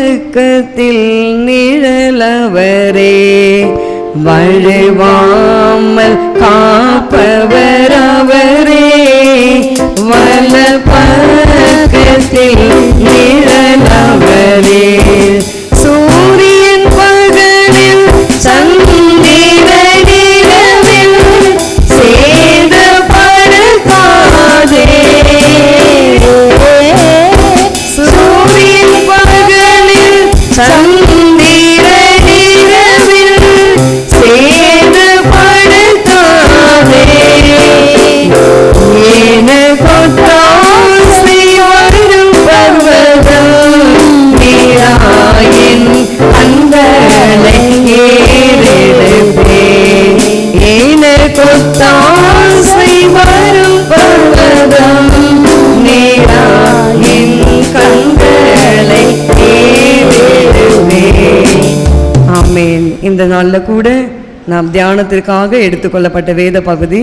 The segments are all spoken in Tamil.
பக்கத்தில் நிழலவரே, வழுவாமல் காப்பவர் அவரே, வல பக்கத்தில் நிழலவரே, சூரியன் பகலில் சந்திரன் இரவில் சேதப்படுத்தாதே, சூரியன் பகலில் சந்திரன் இரவில் சேதப்படுத்தாதே, ஏன கொத்தாசி வரும் பர்வதம் நீராயின் அந்தலை ஏறெடுப்பே, ஏன கொத்தாசி வரும் பர்வதம் நீராயின் கண்களை ஏறெடுப்பே. ஆமென். இந்த நாளில் கூட நாம் தியானத்திற்காக எடுத்துக்கொள்ளப்பட்ட வேத பகுதி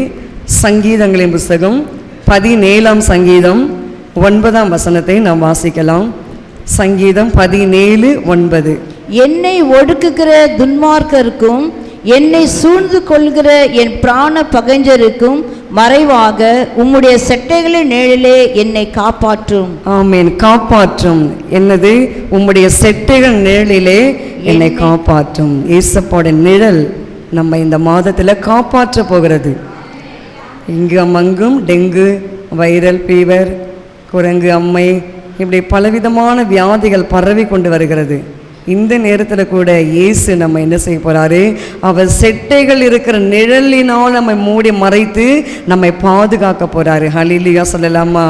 சங்கீதங்களின் புஸ்தகம் 17ஆம் சங்கீதம் 9ஆம் வசனத்தை நாம் வாசிக்கலாம். சங்கீதம் 17:9. என்னை ஒடுக்குகிற துன்மார்க்கருக்கும் என்னை சூழ்ந்து கொள்கிற என் பிராண பகைஞருக்கும் மறைவாக உம்முடைய செட்டைகளின் நிழலே என்னை காப்பாற்றும். ஆமென். காப்பாற்றும். என்னது? உம்முடைய செட்டைகள் நிழலிலே என்னை காப்பாற்றும். இயேசுவோட நிழல் நம்ம இந்த மாதத்தில் காப்பாற்ற போகிறது. இங்கும் அங்கும் டெங்கு, வைரல் ஃபீவர், குரங்கு அம்மை, இப்படி பலவிதமான வியாதிகள் பரவி கொண்டு வருகிறது. இந்த நேரத்தில் கூட இயேசு நம்ம என்ன செய்ய போகிறாரு? அவர் செட்டைகள் இருக்கிற நிழலினால் நம்மை மூடி மறைத்து நம்மை பாதுகாக்க போகிறாரு. ஹல்லேலூயா சொல்லலாமா?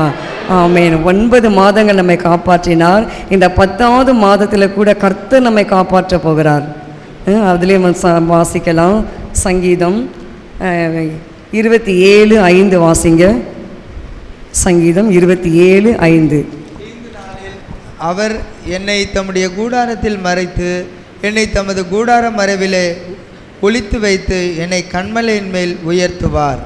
ஆமென். 9 மாதங்கள் நம்மை காப்பாற்றினார். இந்த 10ஆவது மாதத்தில் கூட கர்த்தர் நம்மை காப்பாற்ற போகிறார். அதுலேயும் வாசிக்கலாம். சங்கீதம் 27:5 வாசிங்க. சங்கீதம் 27:5. அவர் என்னை தம்முடைய கூடாரத்தில் மறைத்து என்னை தமது கூடார மறைவிலே ஒளித்து வைத்து என்னை கண்மலையின் மேல் உயர்த்துவார்.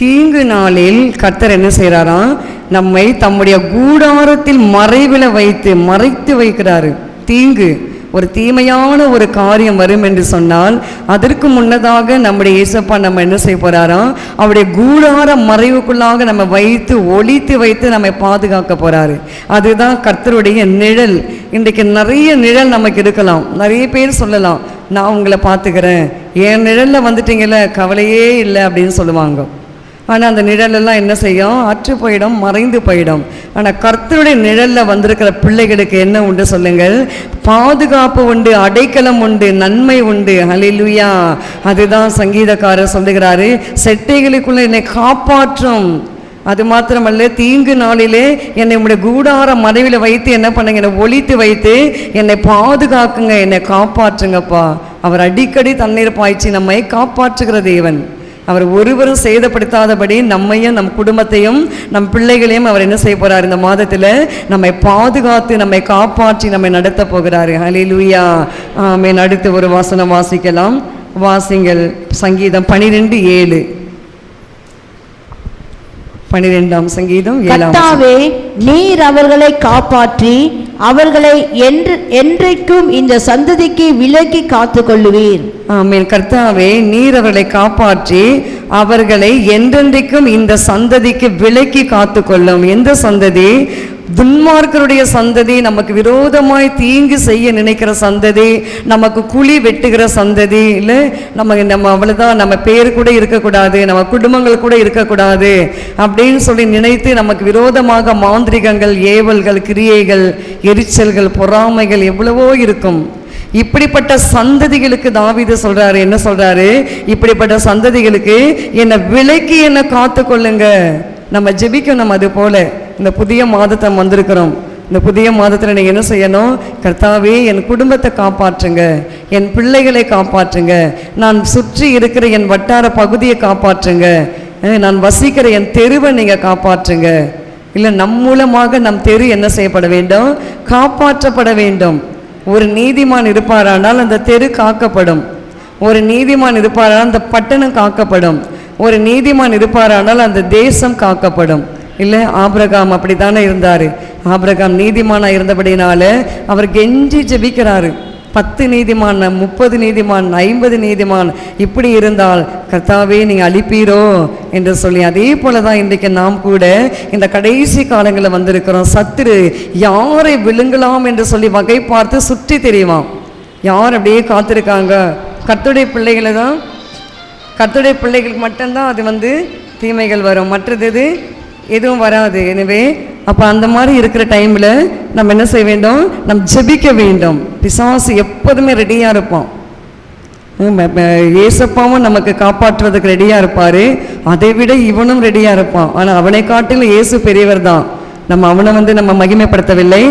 தீங்கு நாளில் கர்த்தர் என்ன செய்கிறாராம்? நம்மை தம்முடைய கூடாரத்தில் மறைவில் வைத்து மறைத்து வைக்கிறாரு. தீங்கு, ஒரு தீமையான ஒரு காரியம் வரும் என்று சொன்னால் அதற்கு முன்னதாக நம்முடைய இயேசப்பா நம்ம என்ன செய்ய போறாராம்? அவருடைய கூடார மறைவுக்குள்ளாக நம்ம வைத்து ஒளித்து வைத்து நம்மை பாதுகாக்க போறாரு. அதுதான் கர்த்தருடைய நிழல். இன்றைக்கு நிறைய நிழல் நமக்கு இருக்கலாம். நிறைய பேர் சொல்லலாம், நான் உங்களை பார்த்துக்கிறேன், என் நிழலில் வந்துட்டீங்கல்ல, கவலையே இல்லை அப்படின்னு சொல்லுவாங்க. ஆனால் அந்த நிழலெல்லாம் என்ன செய்யும்? அற்று போயிடும், மறைந்து போயிடும். ஆனால் கர்த்தருடைய நிழலில் வந்திருக்கிற பிள்ளைகளுக்கு என்ன உண்டு சொல்லுங்கள்? பாதுகாப்பு உண்டு, அடைக்கலம் உண்டு, நன்மை உண்டு. ஹல்லேலூயா. அதுதான் சங்கீதக்காரர் சொல்லுகிறாரு, செட்டைகளுக்குள்ள என்னை காப்பாற்றும். அது மாத்திரமல்ல, தீங்கு நாளிலே என்னை உங்களுடைய கூடார மறைவில் வைத்து என்ன பண்ணுங்க? என்னை ஒளித்து வைத்து என்னை பாதுகாக்குங்க, என்னை காப்பாற்றுங்கப்பா. அவர் அடிக்கடி தண்ணீர் பாய்ச்சி நம்மை காப்பாற்றுகிற தேவன். அவர் ஒருவரும் சேதப்படுத்தாதபடி நம்மையும் நம் குடும்பத்தையும் நம் பிள்ளைகளையும் அவர் என்ன செய்ய போகிறார்? இந்த மாதத்தில் நம்மை பாதுகாத்து நம்மை காப்பாற்றி நம்மை நடத்த போகிறாரு. ஹல்லேலூயா. ஆமென். அடுத்து ஒரு வசனம் வாசிக்கலாம். வாசிங்கள். சங்கீதம் 12:7. 12ஆம் சங்கீதம் 7. கர்த்தாவே, நீர் அவர்களை காப்பாற்றி அவர்களை என்றைக்கும் இந்த சந்ததிக்கு விலக்கி காத்து கொள்ளுவீர். ஆமென். கர்த்தாவே, நீர் அவர்களை காப்பாற்றி அவர்களை என்றென்றைக்கும் இந்த சந்ததிக்கு விலக்கி காத்து கொள்ளும். எந்த சந்ததி? துன்மார்க்கருடைய சந்ததி, நமக்கு விரோதமாய் தீங்கு செய்ய நினைக்கிற சந்ததி, நமக்கு குழி வெட்டுகிற சந்ததி. இல்லை, நம்ம அவ்வளோதான், நம்ம பேர் கூட இருக்கக்கூடாது, நம்ம குடும்பங்கள் கூட இருக்கக்கூடாது அப்படின்னு சொல்லி நினைத்து நமக்கு விரோதமாக மாந்திரிகங்கள், ஏவல்கள், கிரியைகள், எரிச்சல்கள், பொறாமைகள் எவ்வளவோ இருக்கும். இப்படிப்பட்ட சந்ததிகளுக்கு தாவீது சொல்றாரு, என்ன சொல்றாரு? இப்படிப்பட்ட சந்ததிகளுக்கு என்னை விலக்கி என்னை காத்து கொள்ளுங்க. நம்ம ஜெபிக்கணும். அது போல இந்த புதிய மாதத்தை வந்திருக்கிறோம். இந்த புதிய மாதத்தில் நீங்கள் என்ன செய்யணும்? கர்த்தாவே, என் குடும்பத்தை காப்பாற்றுங்க, என் பிள்ளைகளை காப்பாற்றுங்க, நான் சுற்றி இருக்கிற என் வட்டார பகுதியை காப்பாற்றுங்க, நான் வசிக்கிற என் தெருவை நீங்கள் காப்பாற்றுங்க. இல்லை, நம் மூலமாக நம் தெரு என்ன செய்யப்பட வேண்டும்? காப்பாற்றப்பட வேண்டும். ஒரு நீதிமான் இருப்பாரானால் அந்த தெரு காக்கப்படும். ஒரு நீதிமான் இருப்பாரானால் அந்த பட்டணம் காக்கப்படும். ஒரு நீதிமான் இருப்பாரானால் அந்த தேசம் காக்கப்படும். இல்லை ஆபிரகாம் அப்படித்தானே இருந்தார். ஆபிரகாம் நீதிமானா இருந்தபடினால அவர் கெஞ்சி ஜெபிக்கிறாரு. 10 நீதிமான், 30 நீதிமான், 50 நீதிமான் இப்படி இருந்தால் கர்த்தாவே நீங்கள் அழிப்பீரோ என்று சொல்லி, அதே போல தான் இன்றைக்கு நாம் கூட இந்த கடைசி காலங்களில் வந்திருக்கிறோம். சத்துரு யாரை விழுங்கலாம் என்று சொல்லி வகை பார்த்து சுற்றி தெரியுவான். யார் அப்படியே காத்திருக்காங்க? கர்த்தருடைய பிள்ளைகளை தான், கர்த்தருடைய பிள்ளைகளுக்கு மட்டும்தான் அது தீமைகள் வரும், மற்றது எதுவும் வராது. எனவே அப்போ அந்த மாதிரி இருக்கிற டைமில் நம்ம என்ன செய்ய வேண்டும்? நம்ம ஜெபிக்க வேண்டும். பிசாசு எப்போதுமே ரெடியாக இருப்பான். ஏசப்பாவும் நமக்கு காப்பாற்றுவதற்கு ரெடியாக இருப்பார். அதை விட இவனும் ரெடியாக இருப்பான். ஆனால் அவனை காட்டிலும் இயேசு பெரியவர் தான். நம்ம அவனை நம்ம மகிமைப்படுத்தவில்லை.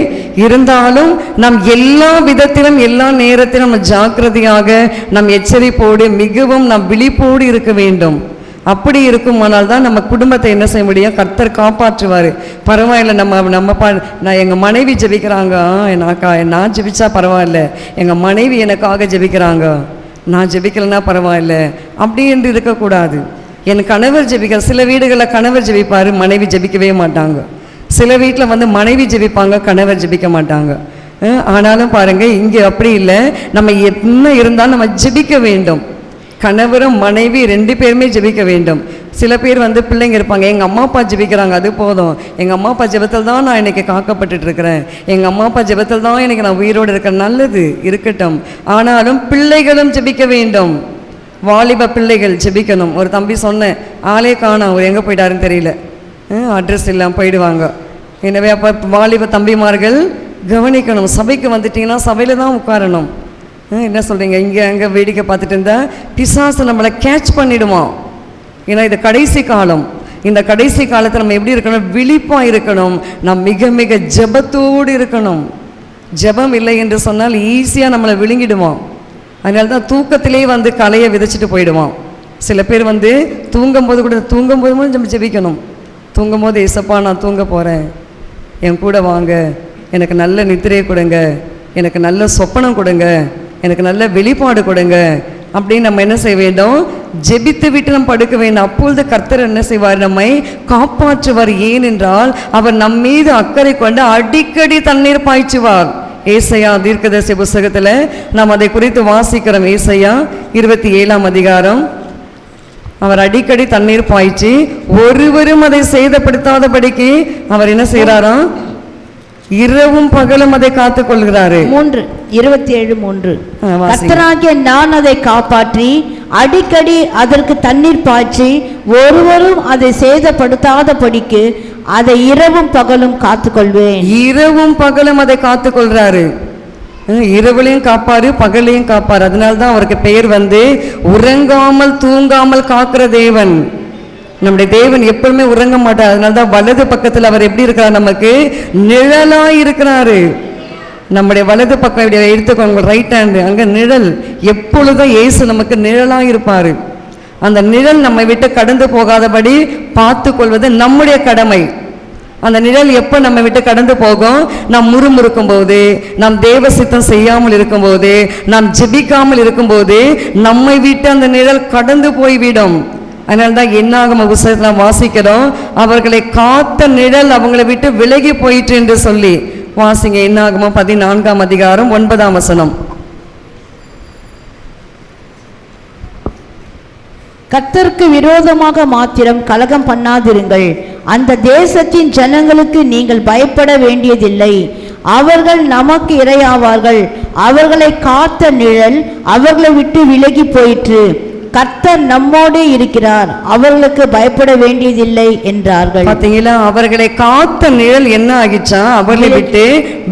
இருந்தாலும் நம் எல்லா விதத்திலும் எல்லா நேரத்திலும் நம்ம ஜாக்கிரதையாக நம் எச்சரிப்போடு மிகவும் நம் விழிப்போடு இருக்க வேண்டும். அப்படி இருக்குமானால் தான் நம்ம குடும்பத்தை என்ன செய்ய முடியும்? கர்த்தர் காப்பாற்றுவார். பரவாயில்ல, நான் எங்கள் மனைவி ஜெபிக்கிறாங்க, நான் ஜெபிச்சா பரவாயில்ல, எங்கள் மனைவி எனக்காக ஜெபிக்கிறாங்க, நான் ஜெபிக்கலைன்னா பரவாயில்ல அப்படி என்று இருக்கக்கூடாது. என் கணவர் ஜெபிக்கிற, சில வீடுகளில் கணவர் ஜெபிப்பார், மனைவி ஜெபிக்கவே மாட்டாங்க. சில வீட்டில் மனைவி ஜெபிப்பாங்க, கணவர் ஜெபிக்க மாட்டாங்க. ஆனாலும் பாருங்கள், இங்கே அப்படி இல்லை. நம்ம என்ன இருந்தாலும் நம்ம ஜெபிக்க வேண்டும். கணவரும் மனைவி 2 பேருமே ஜெபிக்க வேண்டும். சில பேர் பிள்ளைங்க இருப்பாங்க, எங்கள் அம்மா அப்பா ஜெபிக்கிறாங்க, அது போதும், எங்கள் அம்மா அப்பா ஜெபத்தில் தான் நான் இன்றைக்கி காக்கப்பட்டுட்டு இருக்கிறேன், எங்கள் அம்மா அப்பா ஜெபத்தில் தான் இன்றைக்கி நான் உயிரோடு இருக்கிறேன். நல்லது இருக்கட்டும், ஆனாலும் பிள்ளைகளும் ஜெபிக்க வேண்டும். வாலிப பிள்ளைகள் ஜெபிக்கணும். ஒரு தம்பி சொன்னேன், ஆளே காணோம், அவர் எங்கே போயிட்டாருன்னு தெரியல, அட்ரஸ் இல்லாமல் போயிடுவாங்க. எனவே அப்போ வாலிப தம்பிமார்கள் கவனிக்கணும். சபைக்கு வந்துட்டிங்கன்னா சபையில் தான் உட்காரணும். என்ன சொல்கிறீங்க? இங்கே அங்கே வேடிக்கை பார்த்துட்டு இருந்தால் பிசாசு நம்மளை கேட்ச் பண்ணிடுவான். ஏன்னா இது கடைசி காலம். இந்த கடைசி காலத்தில் நம்ம எப்படி இருக்கணும்? விழிப்பாக இருக்கணும். நாம் மிக மிக ஜெபத்தோடு இருக்கணும். ஜெபம் இல்லை என்று சொன்னால் ஈஸியாக நம்மளை விழுங்கிடுவான். அதனால தான் தூக்கத்திலே கலையை விதைச்சிட்டு போயிடுவான். சில பேர் தூங்கும்போது கூட, தூங்கும்போது நம்ம ஜெபிக்கணும். தூங்கும்போது ஏசப்பா நான் தூங்க போகிறேன், என் கூட வாங்க, எனக்கு நல்ல நித்திரையை கொடுங்க, எனக்கு நல்ல சொப்பனம் கொடுங்க, எனக்கு நல்ல வெளிப்பாடு கொடுங்க அப்படின்னு நம்ம என்ன செய்ய வேண்டும்? ஜெபித்து விட்டு நம்ம படுக்க வேண்டும். அப்பொழுது கர்த்தர் என்ன செய்வார்? நம்மை காப்பாற்றுவார். ஏனென்றால் அவர் நம் மீது அக்கறை கொண்டு அடிக்கடி தண்ணீர் பாய்ச்சுவார். ஏசாயா தீர்க்கதரிசி புஸ்தகத்தில் நாம் அதை குறித்து வாசிக்கிறோம். ஏசாயா 27ஆம் அதிகாரம். அவர் அடிக்கடி தண்ணீர் பாய்ச்சி ஒருவரும் அதை சேதப்படுத்தாதபடிக்கு அவர் என்ன செய்கிறாராம்? இரவும் பகலும் அதை காத்துக் கொள்கிறாரு. 3:27 கர்த்தராகிய நான் அதை காப்பாற்றி அடிக்கடி அதற்கு தண்ணீர் பாய்ச்சி ஒருவரும் அதை சேதப்படுத்தாதபடிக்கு அதை இரவும் பகலும் காத்துக்கொள்வேன். இரவும் பகலும் அதை காத்துக்கொள்றாரு. இரவுலையும் காப்பாரு, பகலையும் காப்பாரு. அதனால்தான் அவருக்கு பெயர் உறங்காமல் தூங்காமல் காக்கிற தேவன். நம்முடைய தேவன் எப்பவுமே உறங்க மாட்டார். அதனால்தான் வலது பக்கத்தில் அவர் எப்படி இருக்கிறார்? நமக்கு நிழலாய் இருக்கிறாரு. நம்முடைய வலது பக்கம் எடுத்துக்கோங்க, ரைட் ஹேண்டு, அங்கே நிழல். எப்பொழுதும் இயேசு நமக்கு நிழலாய் இருப்பார். அந்த நிழல் நம்மை விட்டு கடந்து போகாதபடி பார்த்து கொள்வது நம்முடைய கடமை. அந்த நிழல் எப்போ நம்ம விட்டு கடந்து போகும்? நாம் முறுமுறுக்கும் போது, நாம் தேவ சித்தம் செய்யாமல் இருக்கும்போது, நாம் ஜெபிக்காமல் இருக்கும்போது நம்மை விட்டு அந்த நிழல் கடந்து போய்விடும். அதனால்தான் என்னாகம புத்தகத்தில் வாசிக்கிறோம், அவர்களை காத்த நிழல் அவங்களை விட்டு விலகி போயிற்று என்று சொல்லி வாசிங்க. என்னாகமம் 14ஆம் அதிகாரம் 9ஆம் வசனம். கர்த்தருக்கு விரோதமாக மாத்திரம் கலகம் பண்ணாதிருங்கள். அந்த தேசத்தின் ஜனங்களுக்கு நீங்கள் பயப்பட வேண்டியதில்லை. அவர்கள் நமக்கு இரையாவார்கள். அவர்களை காத்த நிழல் அவர்களை விட்டு விலகி போயிற்று. கர்த்தர் நம்மோடே இருக்கிறார், அவர்களுக்கு பயப்பட வேண்டியதில்லை என்றார்கள். பார்த்தீங்களா? அவர்களை காத்த நிழல் என்ன ஆகிச்சா? அவர்களை விட்டு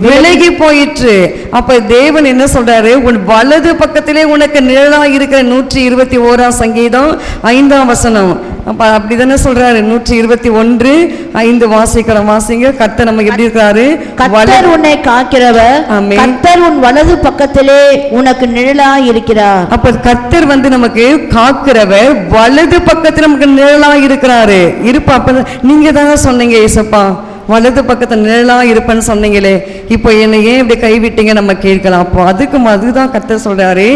விலகி போயிற்று. அப்ப தேவன் என்ன சொல்றாரு? உன் வலது பக்கத்திலே உனக்கு நிழலாக இருக்கிற 121ஆம் சங்கீதம் 5ஆம் வசனம். அப்ப அப்படிதானே சொல்றாரு. 121:5 வாசிக்கிறோம். வாசிங்க. கர்த்தர் நமக்கு எப்படி இருக்கிறாரு? கர்த்தர் உன்னை காக்கிறவர், கர்த்தர் உன் வலது பக்கத்திலே உனக்கு நிழலாய் இருக்கிறார். அப்ப கர்த்தர் நமக்கு காக்கிறவர், வலது பக்கத்தில் நமக்கு நிழலாய் இருக்கிறாரு. இருப்பா. அப்ப நீங்க தானே சொன்னீங்க, ஏசப்பா வலது பக்கத்து நிழலா இருப்பேன்னு சொன்னீங்களே, இப்போ என்னை ஏன் இப்படி கைவிட்டீங்க நம்ம கேட்கலாம். அப்போ அதுதான் கர்த்தர் சொல்றாரு,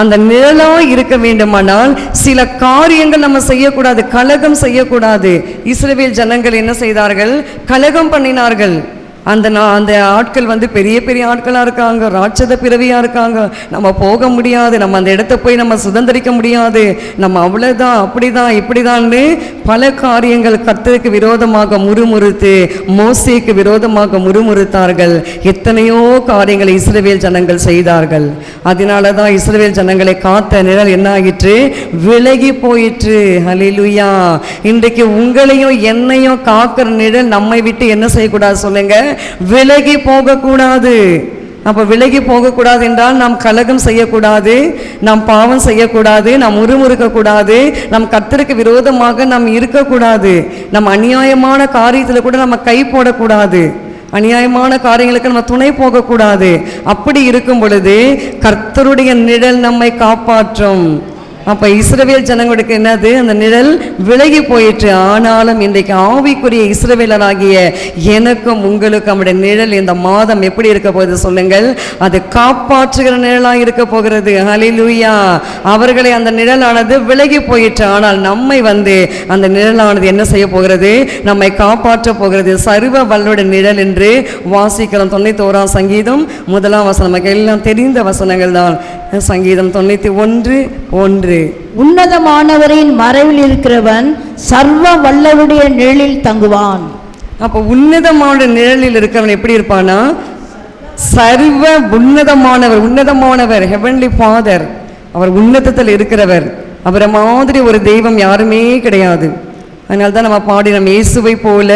அந்த நிழலா இருக்க வேண்டுமானால் சில காரியங்கள் நம்ம செய்யக்கூடாது, கலகம் செய்யக்கூடாது. இஸ்ரவேல் ஜனங்கள் என்ன செய்தார்கள்? கலகம் பண்ணினார்கள். அந்த ஆட்கள் பெரிய பெரிய ஆட்களாக இருக்காங்க, ராட்சத பிறவியாக இருக்காங்க, நம்ம போக முடியாது, நம்ம அந்த இடத்த போய் நம்ம சுதந்திரிக்க முடியாது, நம்ம அவ்வளோதான் அப்படிதான் இப்படிதான்னு பல காரியங்கள் கர்த்தருக்கு விரோதமாக முறுமுறுத்து மோசேக்கு விரோதமாக முறுமுறுத்தார்கள். எத்தனையோ காரியங்களை இஸ்ரவேல் ஜனங்கள் செய்தார்கள். அதனால தான் இஸ்ரவேல் ஜனங்களை காத்த நிழல் என்ன ஆகிற்று? விலகி போயிற்று. ஹல்லேலூயா. இன்றைக்கு உங்களையும் என்னையும் காக்கிற நிழல் நம்மை விட்டு என்ன செய்யக்கூடாது சொல்லுங்க? விலகி போகக்கூடாது. அப்ப விலகி போகக்கூடாது என்றால் நாம் கலகம் செய்யக்கூடாது, நாம் பாவம் செய்யக்கூடாது, நாம் முறுமுறுக்க கூடாது, நம் கர்த்தருக்கு விரோதமாக நாம் இருக்கக்கூடாது, நம் அநியாயமான காரியத்தில் கூட நம்ம கை போடக்கூடாது, அநியாயமான காரியங்களுக்கு நம்ம துணை போகக்கூடாது. அப்படி இருக்கும் பொழுது கர்த்தருடைய நிழல் நம்மை காப்பாற்றும். அப்போ இஸ்ரவேல் ஜனங்களுக்கு என்னது? அந்த நிழல் விலகி போயிற்று. ஆனாலும் இன்றைக்கு ஆவிக்குரிய இஸ்ரவேலராகிய எனக்கும் உங்களுக்கும் நம்முடைய நிழல் இந்த மாதம் எப்படி இருக்க போகுது சொல்லுங்கள்? அது காப்பாற்றுகிற நிழலாக இருக்க போகிறது. ஹல்லேலூயா. அவர்களை அந்த நிழலானது விலகி போயிற்று. ஆனால் நம்மை அந்த நிழலானது என்ன செய்ய போகிறது? நம்மை காப்பாற்ற போகிறது. சர்வ வல்லோட நிழல் என்று வாசிக்கிறோம். 91 சங்கீதம் 1 வசனம். நமக்கு எல்லாம் தெரிந்த வசனங்கள் தான். சங்கீதம் 91:1. உன்னதமானவரின் மறைவில் இருக்கிறவன் சர்வ வல்லவருடைய நிழலில் தங்குவான். அப்போ உன்னதமான நிழலில் இருக்கிறவன் எப்படி இருப்பானா? சர்வ உன்னதமானவர் ஹெவன்லி ஃபாதர். அவர் உன்னதத்தில் இருக்கிறவர். அவரை மாதிரி ஒரு தெய்வம் யாருமே கிடையாது. அதனால தான் நம்ம பாடினோம், இயேசுவை போல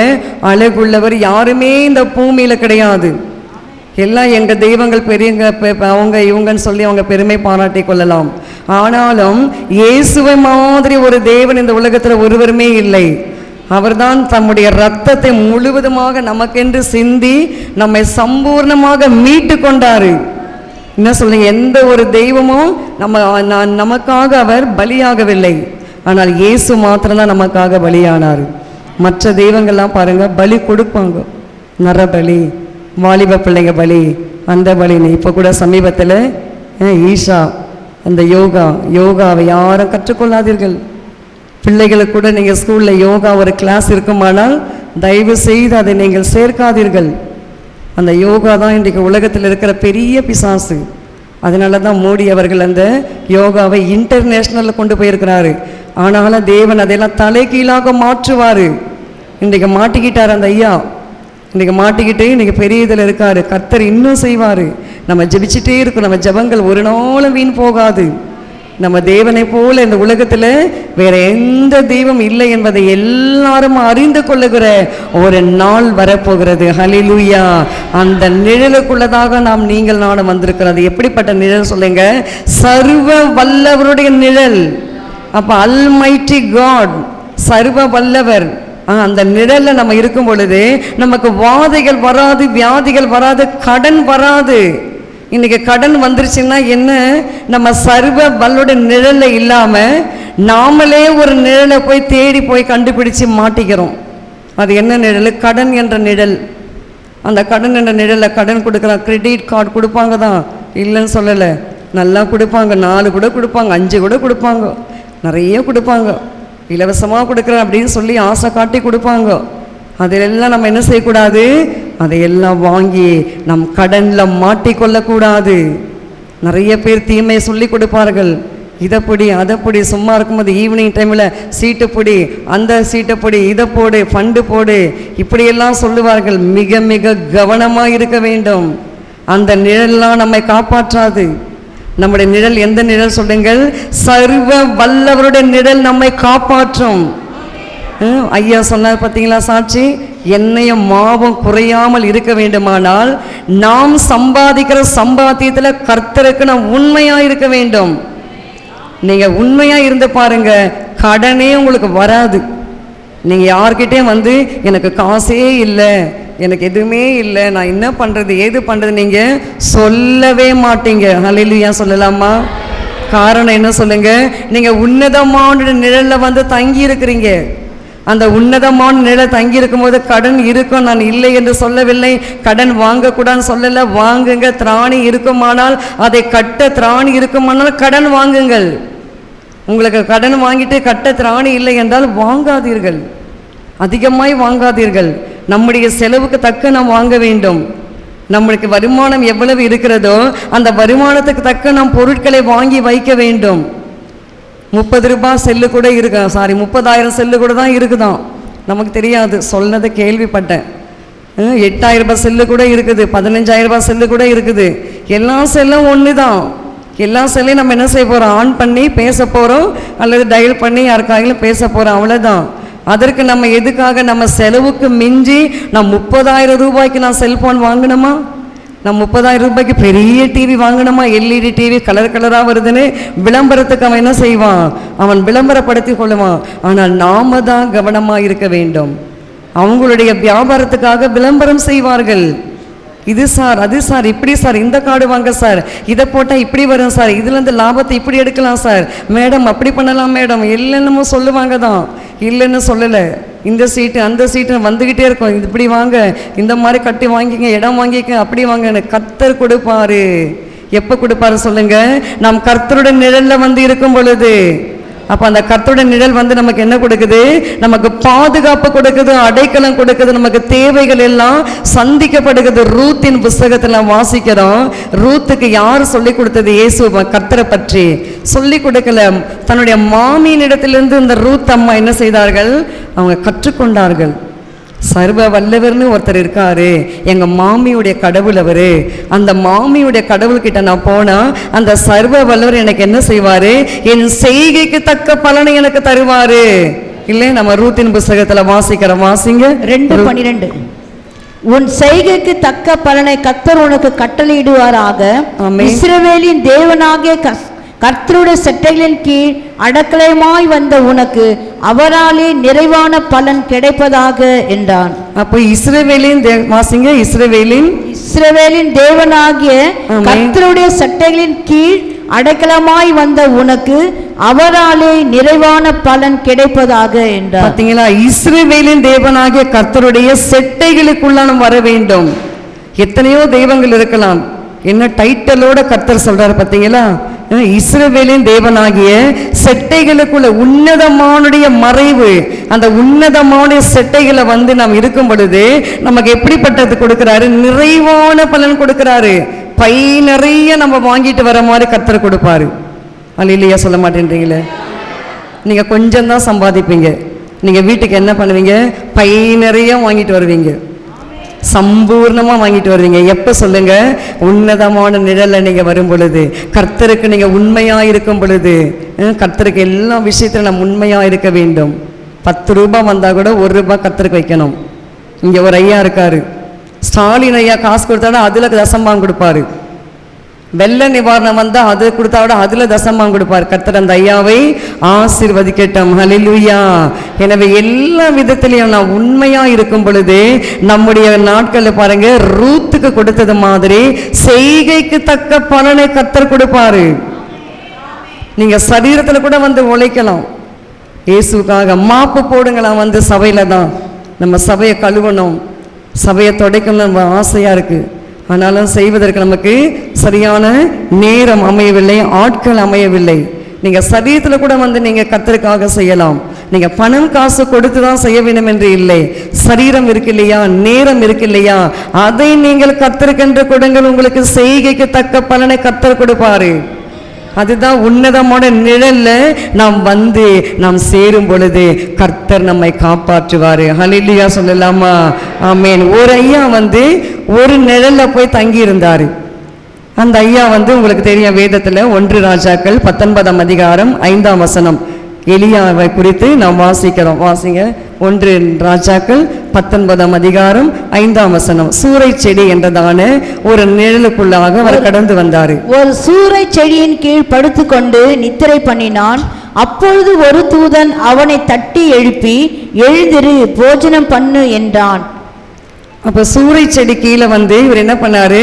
அழகுள்ளவர் யாருமே இந்த பூமியில கிடையாது. எல்லாம் எங்கள் தெய்வங்கள் பெரியங்க, அவங்க இவங்கன்னு சொல்லி அவங்க பெருமை பாராட்டி கொள்ளலாம். ஆனாலும் இயேசுவை மாதிரி ஒரு தேவன் இந்த உலகத்தில் ஒருவருமே இல்லை. அவர்தான் தம்முடைய இரத்தத்தை முழுவதுமாக நமக்கென்று சிந்தி நம்மை சம்பூர்ணமாக மீட்டு கொண்டாரு. என்ன சொல்லுங்க? எந்த ஒரு தெய்வமும் நமக்காக அவர் பலியாகவில்லை. ஆனால் இயேசு மாத்திரம்தான் நமக்காக பலியானார். மற்ற தெய்வங்கள்லாம் பாருங்க, பலி கொடுப்பாங்க, நரபலி, வாலிப பிள்ளைங்க பலி, அந்த பலின்னு. இப்போ கூட சமீபத்தில் ஈஷா அந்த யோகாவை யாரும் கற்றுக்கொள்ளாதீர்கள். பிள்ளைகளுக்கு கூட நீங்கள் ஸ்கூலில் யோகா ஒரு கிளாஸ் இருக்குமானால் தயவு செய்து அதை நீங்கள் சேர்க்காதீர்கள். அந்த யோகா தான் இன்றைக்கு உலகத்தில் இருக்கிற பெரிய பிசாசு. அதனால தான் மோடி அவர்கள் அந்த யோகாவை இன்டர்நேஷ்னலில் கொண்டு போயிருக்கிறாரு. ஆனாலும் தேவன் அதையெல்லாம் தலைகீழாக மாற்றுவார். இன்றைக்கு மாட்டிக்கிட்டார் அந்த ஐயா. இன்றைக்கி மாட்டிக்கிட்டு இன்றைக்கி பெரிய இதில் இருக்கார். கர்த்தர் இன்னும் செய்வார். நம்ம ஜெபிச்சுட்டே இருக்கோம். நம்ம ஜெபங்கள் ஒரு நாளும் வீண் போகாது. நம்ம தேவனை போல இந்த உலகத்தில் வேற எந்த தெய்வம் இல்லை என்பதை எல்லாரும் அறிந்து கொள்ளுகிற ஒரு நாள் வரப்போகிறது. ஹல்லேலூயா. அந்த நிழலுக்குள்ளதாக நீங்கள் நானும் வந்திருக்கிறது. எப்படிப்பட்ட நிழல் சொல்லுங்க? சர்வ வல்லவருடைய நிழல். அப்போ அல்மைட்டி காட், சர்வ வல்லவர். அந்த நிழல்ல நம்ம இருக்கும் பொழுது நமக்கு வாதைகள் வராது, வியாதிகள் வராது, கடன் வராது. இன்னைக்கு கடன் வந்துருச்சுன்னா என்ன? நம்ம சர்வ வல்லோட நிழல்ல இல்லாம நாமளே ஒரு நிழலை போய் தேடி போய் கண்டுபிடிச்சு மாட்டிக்கிறோம். அது என்ன நிழல்? கடன் என்ற நிழல். அந்த கடன் என்ற நிழல்ல கடன் கொடுக்கலாம். கிரெடிட் கார்டு கொடுப்பாங்க தான், இல்லைன்னு சொல்லலை. நல்லா கொடுப்பாங்க. 4 கூட கொடுப்பாங்க, 5 கூட கொடுப்பாங்க, நிறைய கொடுப்பாங்க. இலவசமாக கொடுக்குறேன் அப்படின்னு சொல்லி ஆசை காட்டி கொடுப்பாங்க. அதிலெல்லாம் நம்ம என்ன செய்யக்கூடாது? அதையெல்லாம் வாங்கி நம் கடனில் மாட்டிக்கொள்ளக்கூடாது. நிறைய பேர் தீமையை சொல்லி கொடுப்பார்கள். இதை பொடி அதை பொடி, சும்மா இருக்கும்போது ஈவினிங் டைமில் சீட்டு பொடி, அந்த சீட்டை பொடி, இதை போடு, ஃபண்டு போடு, இப்படியெல்லாம் சொல்லுவார்கள். மிக மிக கவனமாக இருக்க வேண்டும். அந்த நிழல்லாம் நம்மை காப்பாற்றாது. நம்முடைய நிழல் எந்த நிழல் சொல்லுங்கள்? சர்வ வல்லவருடைய நிழல் நம்மை காப்பாற்றும். ஐயா சொன்னார் பார்த்தீங்களா சாட்சி? எண்ணெயும் மாவும் குறையாமல் இருக்க வேண்டுமானால் நாம் சம்பாதிக்கிற சம்பாத்தியத்தில் கர்த்தருக்கு நாம் உண்மையாக இருக்க வேண்டும். நீங்கள் உண்மையாக இருந்து பாருங்க, கடனே உங்களுக்கு வராது. நீங்கள் யார்கிட்டேயும் எனக்கு காசே இல்லை, எனக்கு எதுவுமே இல்லை, நான் என்ன பண்ணுறது ஏது பண்ணுறது நீங்கள் சொல்லவே மாட்டீங்க. ஹல்லேலூயா சொல்லலாமா? காரணம் என்ன சொல்லுங்க? நீங்கள் உன்னதமான நிழலில் தங்கி இருக்கிறீங்க. அந்த உன்னதமான நிலை தங்கி இருக்கும்போது கடன் இருக்கும், நான் இல்லை என்று சொல்லவில்லை. கடன் வாங்கக்கூடாதுன்னு சொல்லலை, வாங்குங்க. திராணி இருக்குமானால், அதை கட்ட திராணி இருக்குமானால் கடன் வாங்குங்கள். உங்களுக்கு கடன் வாங்கிட்டு கட்ட திராணி இல்லை என்றால் வாங்காதீர்கள், அதிகமாய் வாங்காதீர்கள். நம்முடைய செலவுக்கு தக்க நாம் வாங்க வேண்டும். நம்மளுக்கு வருமானம் எவ்வளவு இருக்கிறதோ அந்த வருமானத்துக்கு தக்க நாம் பொருட்களை வாங்கி வைக்க வேண்டும். 30 ரூபாய் செல்லு கூட இருக்கு, 30,000 செல்லு கூட தான் இருக்குதான், நமக்கு தெரியாது, சொன்னதை கேள்விப்பட்டேன். 8,000 ரூபாய் செல்லு கூட இருக்குது, 15,000 ரூபாய் செல்லு கூட இருக்குது. எல்லா செல்லும் ஒன்று தான். எல்லா செல்லையும் நம்ம என்ன செய்ய போகிறோம்? ஆன் பண்ணி பேச போகிறோம், அல்லது டயல் பண்ணி யாருக்காகிலும் பேச போகிறோம், அவ்வளோதான். அதற்கு நம்ம எதுக்காக நம்ம செலவுக்கு மிஞ்சி நான் 30,000 ரூபாய்க்கு நான் செல்ஃபோன் வாங்கணுமா? நான் 30,000 ரூபாய்க்கு பெரிய டிவி வாங்கணுமா? LED டிவி கலர் கலராக வருதுன்னு விளம்பரத்துக்கு அவன் என்ன செய்வான்? அவன் விளம்பரப்படுத்தி கொள்ளுவான். ஆனால் நாம தான் கவனமாக இருக்க வேண்டும். அவங்களுடைய வியாபாரத்துக்காக விளம்பரம் செய்வார்கள். இது சார், அது சார், இப்படி சார், இந்த கார்டு வாங்க சார், இதை போட்டால் இப்படி வரும் சார், இதுலேருந்து லாபத்தை இப்படி எடுக்கலாம் சார், மேடம் அப்படி பண்ணலாம் மேடம், இல்லைன்னு சொல்லுவாங்க தான், இல்லைன்னு சொல்லலை. இந்த சீட்டு அந்த சீட்டு வந்துக்கிட்டே இருக்கும், இப்படி வாங்க, இந்த மாதிரி கட்டி வாங்கிக்க, இடம் வாங்கிக்க, அப்படி வாங்க. கர்த்தர் கொடுப்பாரு. எப்போ கொடுப்பாரு சொல்லுங்க? நாம் கர்த்தருடைய நிழலில் வந்து இருக்கும் பொழுது. அப்போ அந்த கர்த்தருடைய நிழல் வந்து நமக்கு என்ன கொடுக்குது? நமக்கு பாதுகாப்பு கொடுக்குது, அடைக்கலம் கொடுக்குது, நமக்கு தேவைகள் எல்லாம் சந்திக்கப்படுகிறது. ரூத்தின் புஸ்தகத்தில் வாசிக்கிறோம். ரூத்துக்கு யார் சொல்லி கொடுத்தது? இயேசு கர்த்தரை பற்றி சொல்லி கொடுக்கல. தன்னுடைய மாமியினிடத்திலிருந்து இந்த ரூத் அம்மா என்ன செய்தார்கள்? அவங்க கற்றுக்கொண்டார்கள். சர்வ வல்லவர்னு ஒருத்தர் இருக்காரு, எங்க மாமியுடைய கடவுள் அவரு. அந்த மாமியுடைய கடவுள்கிட்ட நான் போனா அந்த சர்வ வல்லவர் எனக்கு என்ன செய்வாரு? என் செய்கைக்கு தக்க பலனை எனக்கு தருவாரு. இல்லை, நம்ம ரூத்தின் புஸ்தகத்துல வாசிக்கிறோம். வாசிங்க 2:12. உன் செய்கைக்கு தக்க பலனை கர்த்தர் உனக்கு கட்டளையிடுவாராக. இஸ்ரவேலின் தேவனாகிய கர்த்தருடைய சட்டைகளின் கீழ் அடக்கலமாய் வந்த உனக்கு அவராலே நிறைவான பலன் கிடைப்பதாக என்றான். அப்போ இஸ்ரவேலின் வாசிங்க, இஸ்ரவேலின் தேவனாகிய கர்த்தருடைய சட்டைகளின் கீழ் அடக்கலமாய் வந்த உனக்கு அவராலே நிறைவான பலன் கிடைப்பதாக என்றார். பார்த்தீங்களா? இஸ்ரவேலின் தேவனாகிய கர்த்தருடைய செட்டைகளுக்குள்ள நாம் வர வேண்டும். எத்தனையோ தெய்வங்கள் இருக்கலாம், என்ன டைட்டலோட கர்த்தர் சொல்றாரு பார்த்தீங்களா? இஸ்ரவேலின் தேவனாகிய செட்டைகளுக்குள்ள உன்னதமானுடைய மறைவு, அந்த உன்னதமான செட்டைகளை வந்து நாம் இருக்கும் பொழுது நமக்கு எப்படிப்பட்டது கொடுக்கிறாரு? நிறைவான பலன் கொடுக்கிறாரு. பை நிறைய நம்ம வாங்கிட்டு வர மாதிரி கர்த்தர் கொடுப்பாரு. அல்லேலூயா சொல்ல மாட்டேன்றீங்களே? நீங்க கொஞ்சம் தான் சம்பாதிப்பீங்க, நீங்க வீட்டுக்கு என்ன பண்ணுவீங்க? பை நிறைய வாங்கிட்டு வருவீங்க, சம்பூர்ணமாக வாங்கிட்டு வருவீங்க. எப்போ சொல்லுங்க? உன்னதமான நிழலில் நீங்கள் வரும் பொழுது, கர்த்தருக்கு நீங்கள் உண்மையாக இருக்கும் பொழுது. கர்த்தருக்கு எல்லா விஷயத்திலும் நம்ம உண்மையாக இருக்க வேண்டும். 10 ரூபாய் வந்தால் கூட 1 ரூபாய் கர்த்தருக்கு வைக்கணும். இங்கே ஒரு ஐயா இருக்காரு, ஸ்டாலின் ஐயா காசு கொடுத்தாட அதில் தசம்பாகம் கொடுப்பாரு. வெள்ள நிவாரணம் வந்தால் அது கொடுத்தா விட அதில் தசம்பாகம் கொடுப்பார். கர்த்தர் அந்த ஐயாவை ஆசீர்வதிக்கட்டும். ஹல்லேலூயா. எனவே எல்லா விதத்திலையும் நான் உண்மையாக இருக்கும் பொழுது நம்முடைய நாட்களில் பாருங்க, ரூத்துக்கு கொடுத்தது மாதிரி செய்கைக்கு தக்க பலனை கர்த்தர் கொடுப்பாரு. நீங்க சரீரத்தில் கூட வந்து உழைக்கலாம், இயேசுக்காக மாப்பு போடுங்களாம். வந்து சபையில தான் நம்ம சபையை கழுவணும், சபையை துடைக்கணும் நம்ம ஆசையாக இருக்குது. ஆனாலும் செய்வதற்கு நமக்கு சரியான நேரம் அமையவில்லை, ஆட்கள் அமையவில்லை. நீங்கள் சரீரத்தில் கூட வந்து நீங்கள் கர்த்தருக்காக செய்யலாம். நீங்கள் பணம் காசு கொடுத்து தான் செய்ய வேண்டும் என்று இல்லை. சரீரம் இருக்கு இல்லையா, நேரம் இருக்கு இல்லையா, அதை நீங்கள் கர்த்தருக்கென்று கொடுங்கள். உங்களுக்கு செய்கைக்கு தக்க பலனை கர்த்தர் கொடுப்பாரு. அதுதான் உன்னதமான நிழல்ல நாம் வந்து நாம் சேரும் பொழுது கர்த்தர் நம்மை காப்பாற்றுவாரு. ஹல்லேலூயா சொல்லலாமா? ஆமென். ஒரு ஐயா வந்து ஒரு நிழல்ல போய் தங்கி இருந்தாரு. அந்த ஐயா வந்து உங்களுக்கு தெரியும், வேதத்துல 1 ராஜாக்கள் 19ஆம் அதிகாரம் 5ஆம் வசனம் எலியாவை குறித்து நாம் வாசிக்கிறோம். வாசிங்க 1 ராஜாக்கள் 19ஆம் அதிகாரம் 5ஆம் வசனம். சூரை செடி என்றதான ஒரு நிழலுக்குள்ளாக அவர் கடந்து வந்தாரு. ஒரு சூரை செடியின் கீழ் படுத்துக்கொண்டு நித்திரை பண்ணினான். அப்பொழுது ஒரு தூதன் அவனை தட்டி எழுப்பி, எழுந்திரு, போஜனம் பண்ணு என்றான். அப்போ சூரை செடி கீழே வந்து இவர் என்ன பண்ணாரு?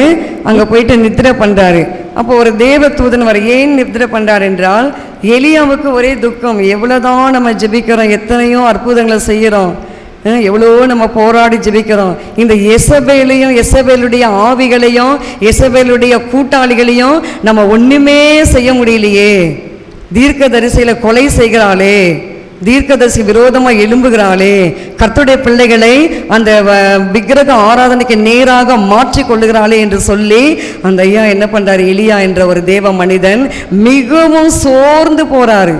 அங்கே போயிட்டு நித்திரை பண்ணுறாரு. அப்போ ஒரு தேவ தூதன் வர ஏன் நித்திரை பண்றார் என்றால், எலியாவுக்கு ஒரே துக்கம். எவ்வளோதான் நம்ம ஜெபிக்கிறோம், எத்தனையோ அற்புதங்களை செய்கிறோம், எவ்வளோ நம்ம போராடி ஜெபிக்கிறோம், இந்த எசபேலையும் எசபேலுடைய ஆவிகளையும் எசபேலுடைய கூட்டாளிகளையும் நம்ம ஒன்றுமே செய்ய முடியலையே. தீர்க்கதரிசியில கொலை செய்கிறாளே, தீர்க்கதரிசி விரோதமாக எழும்புகிறாளே, கர்த்தருடைய பிள்ளைகளை அந்த விக்கிரக ஆராதனைக்கு நேராக மாற்றி கொள்ளுகிறாளே என்று சொல்லி அந்த ஐயா என்ன பண்றாரு, எலியா என்ற ஒரு தேவ மனிதன் மிகவும் சோர்ந்து போறாரு.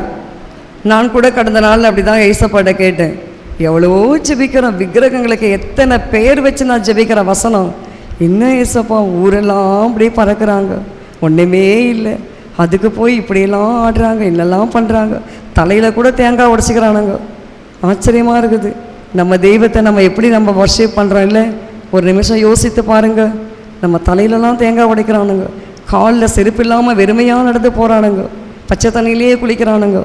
நான் கூட கடந்த நாள் அப்படிதான் ஏசப்பாட்ட கேட்டேன், எவ்வளோ ஜெபிக்கிறோம், விக்கிரகங்களுக்கு எத்தனை பேர் வச்சு நான் ஜெபிக்கிற வசனம், இன்னும் ஏசப்பா ஊரெல்லாம் அப்படியே பறக்கிறாங்க, ஒன்றுமே இல்லை, அதுக்கு போய் இப்படியெல்லாம் ஆடுறாங்க, என்னெல்லாம் பண்ணுறாங்க, தலையில் கூட தேங்காய் உடச்சிக்கிறானுங்க. ஆச்சரியமாக இருக்குது. நம்ம தெய்வத்தை நம்ம எப்படி நம்ம வர்ஷிப் பண்ணுறோம் இல்லை? ஒரு நிமிஷம் யோசித்து பாருங்கள். நம்ம தலையிலலாம் தேங்காய் உடைக்கிறானுங்க, காலில் செருப்பு இல்லாமல் வெறுமையாக நடந்து போகிறானுங்க, பச்சை தண்ணியிலேயே குளிக்கிறானுங்க.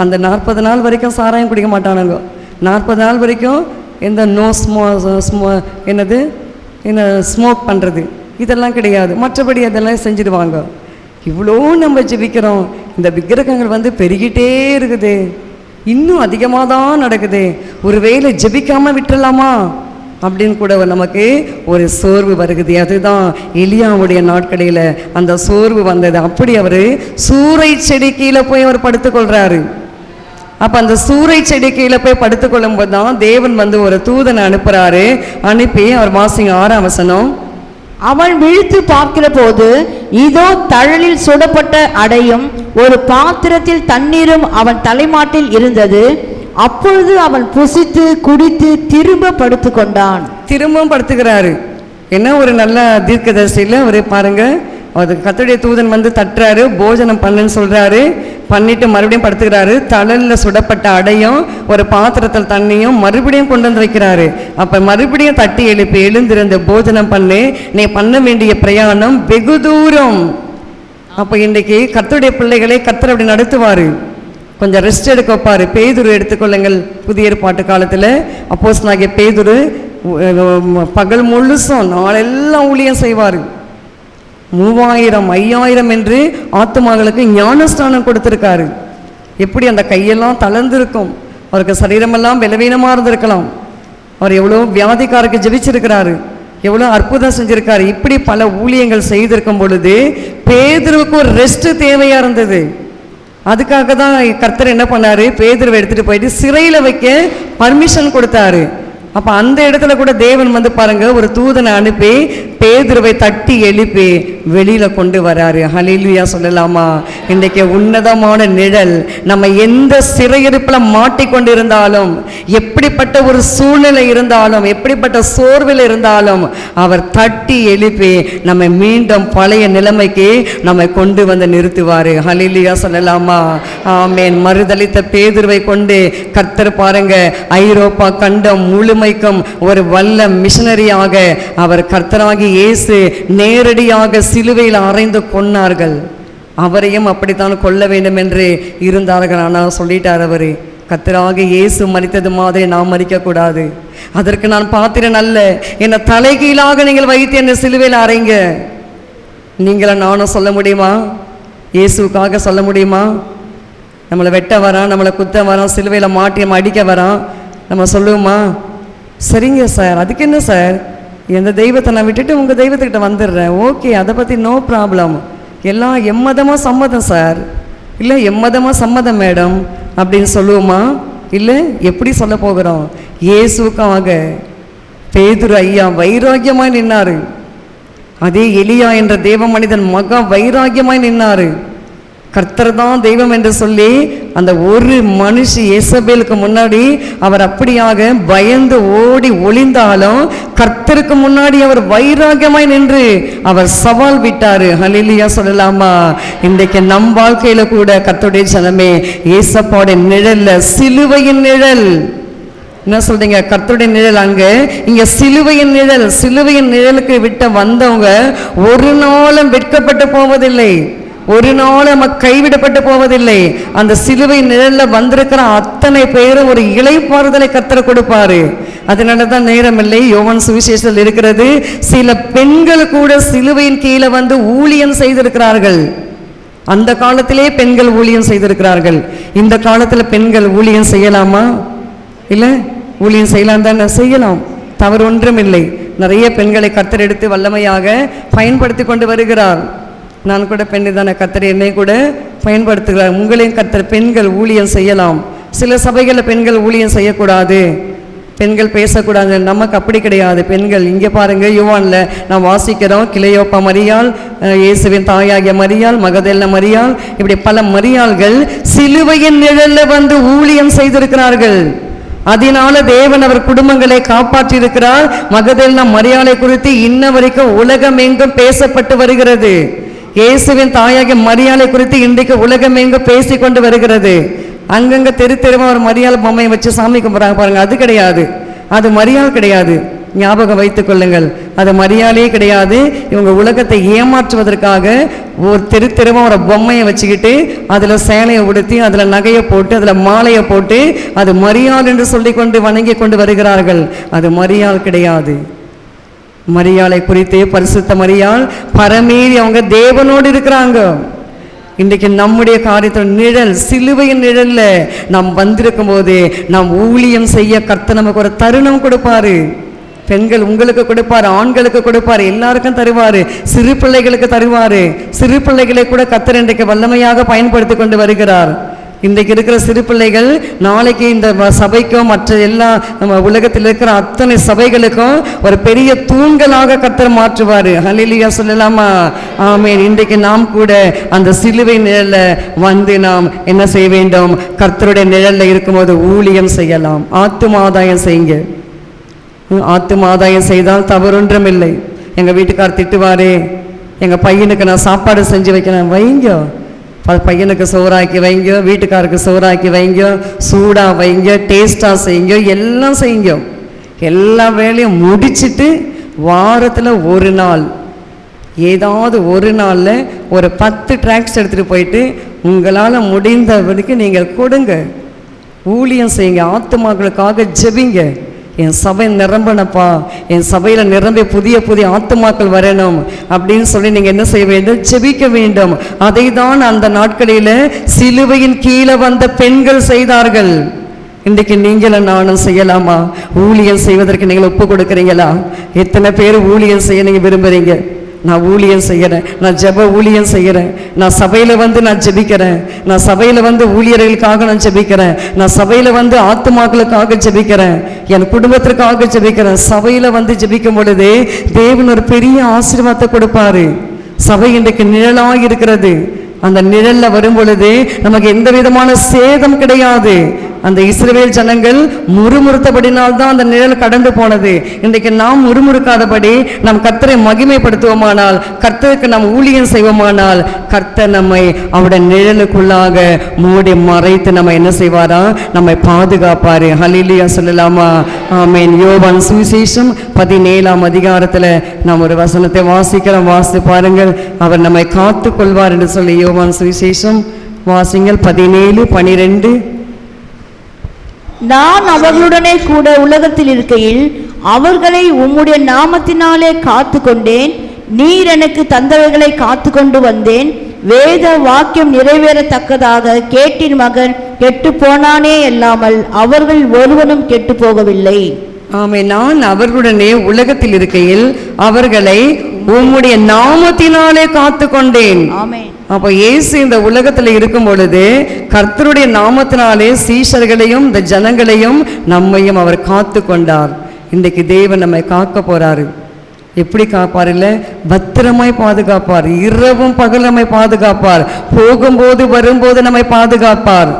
அந்த 40 நாள் வரைக்கும் சாராயம் குடிக்க மாட்டானுங்க. 40 நாள் வரைக்கும் எந்த ஸ்மோக் பண்ணுறது இதெல்லாம் கிடையாது, மற்றபடி அதெல்லாம் செஞ்சுடுவாங்க. இவ்வளோ நம்ம ஜெபிக்கிறோம், இந்த விக்கிரகங்கள் பெருகிட்டே இருக்குது, இன்னும் அதிகமாக தான் நடக்குது. ஒருவேளை ஜெபிக்காமல் விட்டுடலாமா அப்படின்னு கூட நமக்கு ஒரு சோர்வு வருகுது. அதுதான் எலியாவுடைய நாட்களில் அந்த சோர்வு வந்தது. அப்படி அவர் சூறை செடி கீழே போய் அவர் படுத்துக்கொள்கிறாரு. அப்போ அந்த சூறை செடி கீழே போய் படுத்துக்கொள்ளும் போது தான் தேவன் ஒரு தூதனை அனுப்புகிறாரு. அனுப்பி அவர் வாசிங்க 6ஆம் வசனம். அவன் விழித்து பார்க்கிற போது இதோ தழலில் சுடப்பட்ட அடையும் ஒரு பாத்திரத்தில் தண்ணீரும் அவன் தலைமாட்டில் இருந்தது. அப்பொழுது அவன் புசித்து குடித்து திரும்ப படுத்து கொண்டான். திரும்பவும் படுத்துக்கிறாரு. என்ன ஒரு நல்ல தீர்க்கதரிசியில் ஒரு பாருங்க, அது கர்த்தருடைய தூதன் தட்டுறாரு, போஜனம் பண்ணுன்னு சொல்றாரு, பண்ணிட்டு மறுபடியும் படுத்துக்கிறாரு. தழலில் சுடப்பட்ட அடையும் ஒரு பாத்திரத்தில் தண்ணியும் மறுபடியும் கொண்டு வந்து வைக்கிறாரு. அப்ப மறுபடியும் தட்டி எழுப்பி எழுந்திருந்த போஜனம் பண்ணு, நீ பண்ண வேண்டிய பிரயாணம் வெகு தூரம். அப்ப இன்றைக்கு கர்த்தருடைய பிள்ளைகளை கர்த்தர் அப்படி நடத்துவாரு, கொஞ்சம் ரெஸ்ட் எடுக்க வைப்பாரு. பேதுரு எடுத்துக்கொள்ளுங்கள், புதிய ஏற்பாட்டு காலத்தில் அப்போஸ்தலனாகிய பேதுரு பகல் முழுசும் நாளெல்லாம் ஊழியம் செய்வார். 3000 5000 என்று ஆத்துமாக்களுக்கு ஞானஸ்தானம் கொடுத்துருக்காரு. எப்படி அந்த கையெல்லாம் தளர்ந்திருக்கும், அவருக்கு சரீரமெல்லாம் பலவீனமாக இருந்திருக்கலாம். அவர் எவ்வளோ வியாதிக்காரருக்கு ஜெபிச்சிருக்கிறாரு, எவ்வளோ அற்புதம் செஞ்சிருக்காரு. இப்படி பல ஊழியங்கள் செய்திருக்கும் பொழுது பேதுருவுக்கு ஒரு ரெஸ்ட் தேவையாக இருந்தது. அதுக்காக தான் கர்த்தர் என்ன பண்ணாரு, பேதுருவை எடுத்துகிட்டு போயிட்டு சிறையில் வைக்க பர்மிஷன் கொடுத்தாரு. அப்போ அந்த இடத்துல கூட தேவன் பாருங்க ஒரு தூதனை அனுப்பி பேதுருவை தட்டி எழுப்பி வெளியில கொண்டு வராரு. ஹல்லேலூயா சொல்லலாமா? இன்றைக்கு உன்னதமான நிழல் நம்ம எந்த சிறையிருப்பில் மாட்டிக்கொண்டு இருந்தாலும், எப்படிப்பட்ட ஒரு சூழ்நிலை இருந்தாலும், எப்படிப்பட்ட சோர்வில் இருந்தாலும் அவர் தட்டி எழுப்பி நம்ம மீண்டும் பழைய நிலைமைக்கு நம்ம கொண்டு நிறுத்துவாரு. ஹல்லேலூயா சொல்லலாமா? ஆமென். மறுதலித்த பேதுருவை கொண்டு கர்த்தர் பாருங்க ஐரோப்பா கண்டம் முழுமைக்கும் ஒரு வல்ல மிஷனரியாக அவர் கர்த்தராகி இயேசு நேரடியாக சிலுவையில் அறைந்து கொன்னார்கள். அவரையும் அப்படித்தான் கொல்ல வேண்டும் என்று இருந்தார்கள். ஆனால் சொல்லிட்டார் அவரு, கர்த்தராகிய இயேசு மரித்தது மாதிரி நாம் மரிக்கக்கூடாது, அதற்கு நான் பாத்திரன் அல்ல, என்னை தலைகீழாக நீங்கள் வைத்து என்னை சிலுவையில் அறைங்க. நீங்கள நானும் சொல்ல முடியுமா? இயேசுக்காக சொல்ல முடியுமா? நம்மளை வெட்ட வரான், நம்மளை குத்த வரான், சிலுவையில் மாட்டி நம்ம அடிக்க வரான், நம்ம சொல்லுவோமா? சரிங்க சார், அதுக்கு என்ன சார், எந்த தெய்வத்தை நான் விட்டுட்டு உங்கள் தெய்வத்துக்கிட்ட வந்துடுறேன், ஓகே, அதை பற்றி நோ ப்ராப்ளம், எல்லாம் எம்மதமாக சம்மதம் சார், இல்லை எம்மதமாக சம்மதம் மேடம் அப்படின்னு சொல்லுவோமா? இல்லை, எப்படி சொல்ல போகிறோம்? இயேசுக்காக பேதுரு ஐயா வைராக்கியமாய் நின்னாரு. அதே எலியா என்ற தேவ மனிதன் மகா வைராக்கியமாய் நின்னாரு. கர்த்தர் தான் தெய்வம் என்று சொல்லி அந்த ஒரு மனுஷி எசபேலுக்கு முன்னாடி அவர் அப்படியாக பயந்து ஓடி ஒளிந்தாலும் கர்த்தருக்கு முன்னாடி அவர் வைராக்கியமாய் நின்று அவர் சவால் விட்டாரு. ஹல்லேலூயா சொல்லலாமா? இன்றைக்கு நம் வாழ்க்கையில கூட கர்த்தருடைய ஜனமே ஏசப்பாவுடைய நிழல்ல, சிலுவையின் நிழல், என்ன சொல்றீங்க? கர்த்தருடைய நிழல் அங்க, இங்க சிலுவையின் நிழல். சிலுவையின் நிழலுக்கு விட்ட வந்தவங்க ஒரு நாளும் வெட்கப்பட்டு போவதில்லை. ஒரு நாள் நம்ம கைவிடப்பட்டு போவதில்லை. அந்த சிலுவை நிழல்ல வந்திருக்கிற அத்தனை பேரும் ஒரு இளைப்பாறுதலை கர்த்தர் கொடுப்பாரு. அதனாலதான் நேரமில்லை, யோவான் சுவிசேஷத்தில் இருக்கிறது, சில பெண்கள் கூட சிலுவையின் கீழே வந்து ஊழியம் செய்திருக்கிறார்கள். அந்த காலத்திலே பெண்கள் ஊழியம் செய்திருக்கிறார்கள். இந்த காலத்துல பெண்கள் ஊழியம் செய்யலாமா? இல்ல, ஊழியம் செய்யலாம் தானே, செய்யலாம், தவறு ஒன்றும் இல்லை. நிறைய பெண்களை கர்த்தர் எடுத்து வல்லமையாக பயன்படுத்தி கொண்டு வருகிறார். நான் கூட பெண்ணு தானே, கர்த்தர் என்னை கூட பயன்படுத்துகிறார். உங்களையும் கர்த்தர் பெண்கள் ஊழியம் செய்யலாம். சில சபைகளில் பெண்கள் ஊழியம் செய்யக்கூடாது, பெண்கள் பேசக்கூடாது. நமக்கு அப்படி கிடையாது. பெண்கள் இங்கே பாருங்க, யோவான்ல நான் வாசிக்கிறோம், கிளையோப்பா மரியாள், இயேசுவின் தாயாகிய மரியாள், மகதேல்னா மரியாள், இப்படி பல மரியாள்கள் சிலுவையின் நிழல்ல வந்து ஊழியம் செய்திருக்கிறார்கள். அதனால தேவன் அவர் குடும்பங்களை காப்பாற்றி இருக்கிறார். மகதேல்னா மரியாளை குறித்து இன்ன வரைக்கும் உலகம் எங்கும் பேசப்பட்டு வருகிறது. இயேசுவின் தாயாகிய மரியாளை குறித்து இன்றைக்கு உலகம் எங்கும் பேசி கொண்டு வருகிறது. அங்கங்க தெருவா ஒரு மரியாள் பொம்மையை வச்சு சாமி கும்பிட்றாங்க பாருங்க, அது கிடையாது, அது மரியாள் கிடையாது. ஞாபகம் வைத்துக் கொள்ளுங்கள், அது மரியாளே கிடையாது. இவங்க உலகத்தை ஏமாற்றுவதற்காக ஒரு தெருவா ஒரு பொம்மையை வச்சுக்கிட்டு அதுல சேலையை உடுத்தி அதுல நகையை போட்டு அதுல மாலையை போட்டு அது மரியாள் என்று சொல்லி கொண்டு வணங்கி கொண்டு வருகிறார்கள். அது மரியாள் கிடையாது. மரியாளை குறித்து பரிசுத்த மரியாள் பரமேறி அவங்க தேவனோடு இருக்கிறாங்க. இன்றைக்கு நம்முடைய காரியத்தோட நிழல், சிலுவையின் நிழல்ல நாம் வந்திருக்கும் போது நாம் ஊழியம் செய்ய கர்த்தர் நமக்கு ஒரு தருணம் கொடுப்பாரு. பெண்கள் உங்களுக்கு கொடுப்பாரு, ஆண்களுக்கு கொடுப்பாரு, எல்லாருக்கும் தருவாரு, சிறு பிள்ளைகளுக்கு தருவாரு. சிறு பிள்ளைகளை கூட கர்த்தர் இன்றைக்கு வல்லமையாக பயன்படுத்தி கொண்டு வருகிறார். இன்றைக்கு இருக்கிற சிறு பிள்ளைகள் நாளைக்கு இந்த சபைக்கும் மற்ற எல்லா நம்ம உலகத்தில் இருக்கிற அத்தனை சபைகளுக்கும் ஒரு பெரிய தூண்களாக கர்த்தர் மாற்றுவார். ஹல்லேலூயா சொல்லலாமா? ஆமென். இன்றைக்கு நாம் கூட அந்த சிலுவை நிழல்ல வந்து நாம் என்ன செய்ய வேண்டும்? கர்த்தருடைய நிழல்ல இருக்கும்போது ஊழியம் செய்யலாம். ஆத்துமாதாயம் செய்யுங்க. ஆத்துமாதாயம் செய்தால் தவறொன்றும் இல்லை. எங்கள் வீட்டுக்கார் திட்டுவாரே, எங்கள் பையனுக்கு நான் சாப்பாடு செஞ்சு வைக்கிறேன், வைங்க. பையனுக்கு சோறாக்கி வைங்க, வீட்டுக்காருக்கு சோறாக்கி வைங்க, சூடாக வைங்க, டேஸ்டாக செய்யுங்க, எல்லாம் செய்யுங்க. எல்லா வேலையும் முடிச்சுட்டு வாரத்தில் ஒரு நாள், ஏதாவது ஒரு நாளில் ஒரு 10 டிராக்ஸ் எடுத்துகிட்டு போயிட்டு உங்களால் முடிந்த வரைக்கும் நீங்கள் கொடுங்க, ஊழியம் செய்யுங்க, ஆத்துமாக்களுக்காக ஜெபிங்க. என் சபை நிரம்பனப்பா, என் சபையில் நிரம்பி புதிய புதிய ஆத்துமாக்கள் வரணும் அப்படின்னு சொல்லி நீங்கள் என்ன செய்ய வேண்டும்? ஜெபிக்க வேண்டும். அதை தான் அந்த நாட்களில் சிலுவையின் கீழே வந்த பெண்கள் செய்தார்கள். இன்றைக்கு நீங்களும் நானும் செய்யலாமா? ஊழியம் செய்வதற்கு நீங்கள் ஒப்பு கொடுக்குறீங்களா? எத்தனை பேர் ஊழியம் செய்ய நீங்கள் விரும்புகிறீங்க? நான் ஊழியம் செய்கிறேன், நான் ஜெப ஊழியம் செய்கிறேன், நான் சபையில் வந்து நான் ஜெபிக்கிறேன், நான் சபையில் வந்து ஊழியர்களுக்காக நான் ஜெபிக்கிறேன், நான் சபையில் வந்து ஆத்துமாக்களுக்காக ஜெபிக்கிறேன், என் குடும்பத்திற்காக ஜெபிக்கிறேன். சபையில் வந்து ஜெபிக்கும் பொழுது தேவன் ஒரு பெரிய ஆசீர்வாதத்தை கொடுப்பாரு. சபை இன்றைக்கு நிழலாக இருக்கிறது. அந்த நிழல்ல வரும் பொழுது நமக்கு எந்த விதமான சேதம் கிடையாது. அந்த இஸ்ரவேல் ஜனங்கள் முறுமுறுத்தபடினால்தான் அந்த நிழல் கடந்து போனது. இன்றைக்கு நாம் முறுமுறுக்காதபடி நாம் கர்த்தரை மகிமைப்படுத்துவோமானால், கர்த்தருக்கு நாம் ஊழியம் செய்வோமானால், கர்த்தர் நம்மை அவருடைய நிழலுக்குள்ளாக மூடி மறைத்து நம்ம என்ன செய்வாரா? நம்மை பாதுகாப்பாரு. ஹல்லேலூயா சொல்லலாமா? ஆமென். யோவான் சுவிசேஷம் 17ஆம் அதிகாரத்தில் நாம் ஒரு வசனத்தை வாசிக்கிறோம், வாசித்து பாருங்கள். அவர் நம்மை காத்து கொள்வார் என்று சொல்லி யோவான் சுவிசேஷம் வாசிங்கள் 17:12. நான் அவர்களுடனே கூட உலகத்தில் இருக்கையில் அவர்களை உம்முடைய நாமத்தினாலே காத்து கொண்டேன். நீர் எனக்கு தந்தவைகளை காத்து கொண்டு வந்தேன். வேத வாக்கியம் நிறைவேறத்தக்கதாக கேட்டின் மகன் கெட்டு போனானே அல்லாமல் அவர்கள் ஒருவனும் கெட்டு போகவில்லை. ஆமென். நான் அவர்களுடனே உலகத்தில் இருக்கையில் அவர்களை உம்முடைய நாமத்தினாலே காத்து கொண்டேன். ஆமென். அப்போ இயேசு இந்த உலகத்தில் இருக்கும் பொழுது கர்த்தருடைய நாமத்தினாலே சீஷர்களையும் இந்த ஜனங்களையும் நம்மையும் அவர் காத்து கொண்டார். இன்றைக்கு தேவன் நம்மை காக்க போறாரு. எப்படி காப்பார்? இல்லை, பத்திரமாய் பாதுகாப்பார். இரவும் பகல் நம்மை பாதுகாப்பார். போகும்போது வரும்போது நம்மை பாதுகாப்பார்.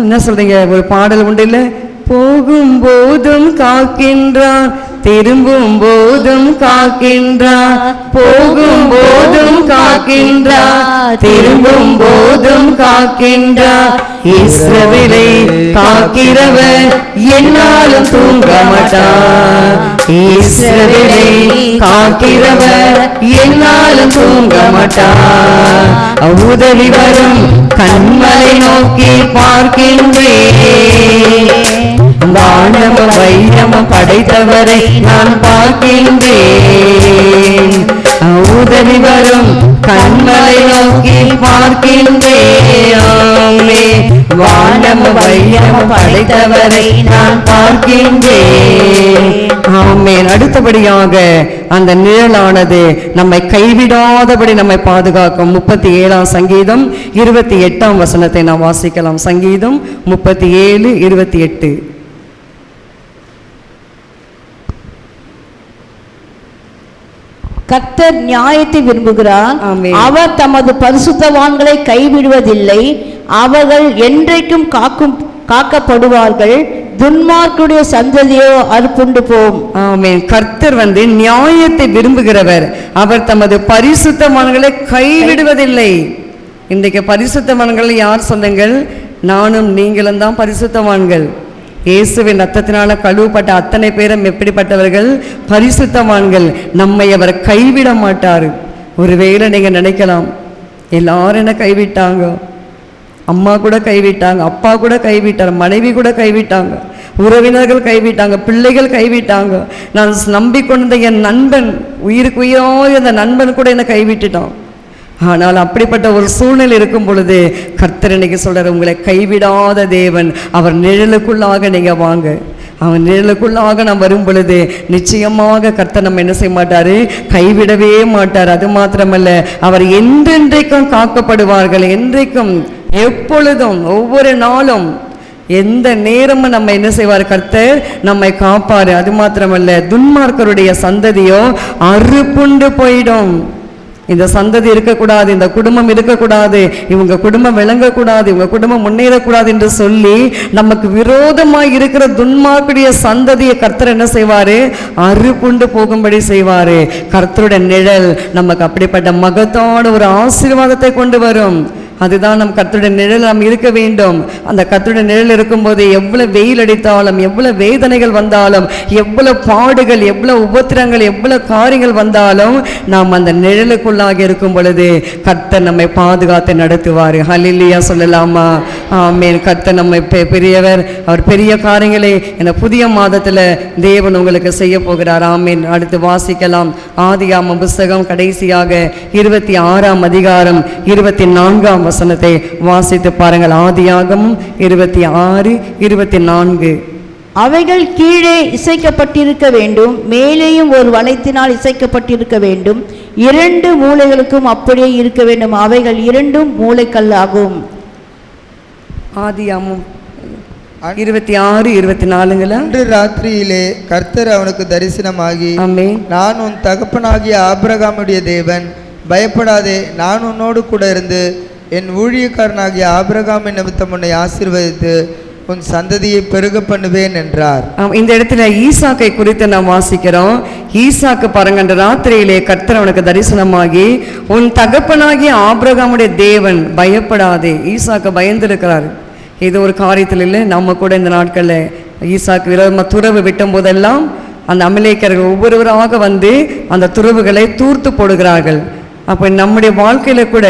என்ன சொல்றீங்க? ஒரு பாடல் உண்டு இல்லை, போகும் போதும் காக்கின்றான், திரும்பும் போதும் காக்கின்றான், போகும் போதும் காக்கின்றான், திரும்பும் போதும் காக்கின்றான். இஸ்ரவேலை காக்கிறவர் என்னாலும் தூங்க மாட்டார். இஸ்ரவேலை காக்கிறவர் என்னாலும் தூங்க மாட்டார். உதவி வரும் கண்மலை நோக்கி பார்க்கின்றேன். வானமும் வைரமும் படைத்தவரை நான் பார்க்கின்றேன். உதவி வரும் கண்மலை நோக்கி பார்க்கின்றேன். வானமும் வைரமும் படைத்தவரை நான் பார்க்கின்றேன். ஆமென். அடுத்தபடியாக அந்த நிழலானது நம்மை கைவிடாதபடி நம்மை பாதுகாக்கும். 37ஆம் சங்கீதம் 28ஆம் வசனத்தை நாம் வாசிக்கலாம். சங்கீதம் 37:28. கர்த்தர் நியாயத்தை விரும்புகிறார். ஆமென். அவர் தமது பரிசுத்தவான்களை கைவிடுவதில்லை. அவர்கள் என்றைக்கும் காக்கப்படுவார்கள். துன்மார்க்குடைய சந்ததியோ அறுப்புண்டு போம். ஆமென். கர்த்தர் நியாயத்தை விரும்புகிறவர். அவர் தமது பரிசுத்தவான்களை கைவிடுவதில்லை. இன்றைக்கு பரிசுத்தவான்கள் யார் சொல்லுங்கள்? நானும் நீங்களும் தான் பரிசுத்தவான்கள். இயேசுவின் ரத்தத்தினால கழுவப்பட்ட அத்தனை பேரும் எப்படிப்பட்டவர்கள்? பரிசுத்தவான்கள். நம்மை அவர் கைவிட மாட்டார். ஒருவேளை நீங்க நினைக்கலாம், எல்லாரும் என்ன கைவிட்டாங்க, அம்மா கூட கைவிட்டாங்க, அப்பா கூட கைவிட்டார், மனைவி கூட கைவிட்டாங்க, உறவினர்கள் கைவிட்டாங்க, பிள்ளைகள் கைவிட்டாங்க, நான் நம்பிக்கொண்ட என் நண்பன், உயிருக்கு உயிரோடு அந்த நண்பன் கூட என்னை கைவிட்டுட்டான். ஆனால் அப்படிப்பட்ட ஒரு சூழ்நிலை இருக்கும் பொழுது கர்த்தர் இன்னைக்கு சொல்றார், உங்களை கைவிடாத தேவன். அவர் நிழலுக்குள்ளாக நீங்க வாங்க. அவன் நிழலுக்குள்ளாக நாம் வரும் பொழுது நிச்சயமாக கர்த்தர் நம்ம என்ன செய்ய மாட்டாரு? கைவிடவே மாட்டார். அது மாத்திரமல்ல, அவர் என்றென்றைக்கும் காக்கப்படுவார்கள். என்றைக்கும், எப்பொழுதும், ஒவ்வொரு நாளும், எந்த நேரமும் நம்ம என்ன செய்வார்? கர்த்தர் நம்மை காப்பாரு. அது மாத்திரமல்ல, துன்மார்க்கருடைய சந்ததியோ அறுப்புண்டு போயிடும். இந்த சந்ததி இருக்கக்கூடாது, இந்த குடும்பம் இருக்கக்கூடாது, இவங்க குடும்பம் விளங்கக்கூடாது, இவங்க குடும்பம் முன்னேறக்கூடாது என்று சொல்லி நமக்கு விரோதமாய் இருக்கிற துன்மார்க்குடைய சந்ததியை கர்த்தர் என்ன செய்வாரு? அறுப்புண்டு போகும்படி செய்வாரு. கர்த்தருடைய நிழல் நமக்கு அப்படிப்பட்ட மகத்தான ஒரு ஆசீர்வாதத்தை கொண்டு வரும். அதுதான் நம் கர்த்தருடைய நிழல் நாம் இருக்க வேண்டும். அந்த கர்த்தருடைய நிழல் இருக்கும்போது எவ்வளவு வெயில் அடித்தாலும், எவ்வளவு வேதனைகள் வந்தாலும், எவ்வளவு பாடுகள், எவ்வளவு உபத்திரங்கள், எவ்வளவு காரியங்கள் வந்தாலும் நாம் அந்த நிழலுக்குள்ளாக இருக்கும் பொழுது கர்த்தர் நம்மை பாதுகாத்து நடத்துவார். ஹல்லேலூயா சொல்லலாமா? ஆமென். கர்த்தர் நம்மை பெரியவர். அவர் பெரிய காரியங்களை இந்த புதிய மாதத்துல தேவன் உங்களுக்கு செய்ய போகிறார். ஆமென். அடுத்து வாசிக்கலாம். ஆதியாகமம் புத்தகம் கடைசியாக 26ஆம் அதிகாரம் 24ஆம் வசனத்தை வாசித்து பாருங்கள். ஆதியாகமம் 26:24. அவைகள் கீழே இசைக்கப்பட்டிருக்க வேண்டும், மேலேயும் ஒரு வளையத்தினால் இசைக்கப்பட்டிருக்க வேண்டும். 2 மூலைகளுக்கும் அப்படியே இருக்க வேண்டும். அவைகள் 2 மூலைக்கல்லாகும். ஆதியாகமம் 26:24. அன்று ராத்திரியிலே கர்த்தர் அவனுக்கு தரிசனமாகி, ஆமென், நான் உன் தகப்பனாகிய ஆபிரகாமுடைய தேவன், பயப்படாதே, நான் உன்னோடு கூட இருந்து என் ஊழியக்காரனாகிய ஆபிரகாமின் நிமித்தம் உன்னை ஆசீர்வதித்து உன் சந்ததியை பெருக பண்ணுவேன் என்றார். இந்த இடத்துல ஈசாக்கை குறித்து நாம் வாசிக்கிறோம். ஈசாக்கு பாருங்க, அந்த ராத்திரியிலே கர்த்தர் அவனுக்கு தரிசனமாகி, உன் தகப்பனாகிய ஆபிரகாமுடைய தேவன், பயப்படாதே. ஈசாக்கு பயந்திருக்கிறார். இது ஒரு காரியத்தில் இல்லை. நம்ம கூட இந்த நாட்களில் ஈசாக்கு விரோதமாக துறவு விட்டும் போதெல்லாம் அந்த அமலேக்கர்கள் ஒவ்வொருவராக அந்த துறவுகளை தூர்த்து போடுகிறார்கள். அப்போ நம்முடைய வாழ்க்கையில் கூட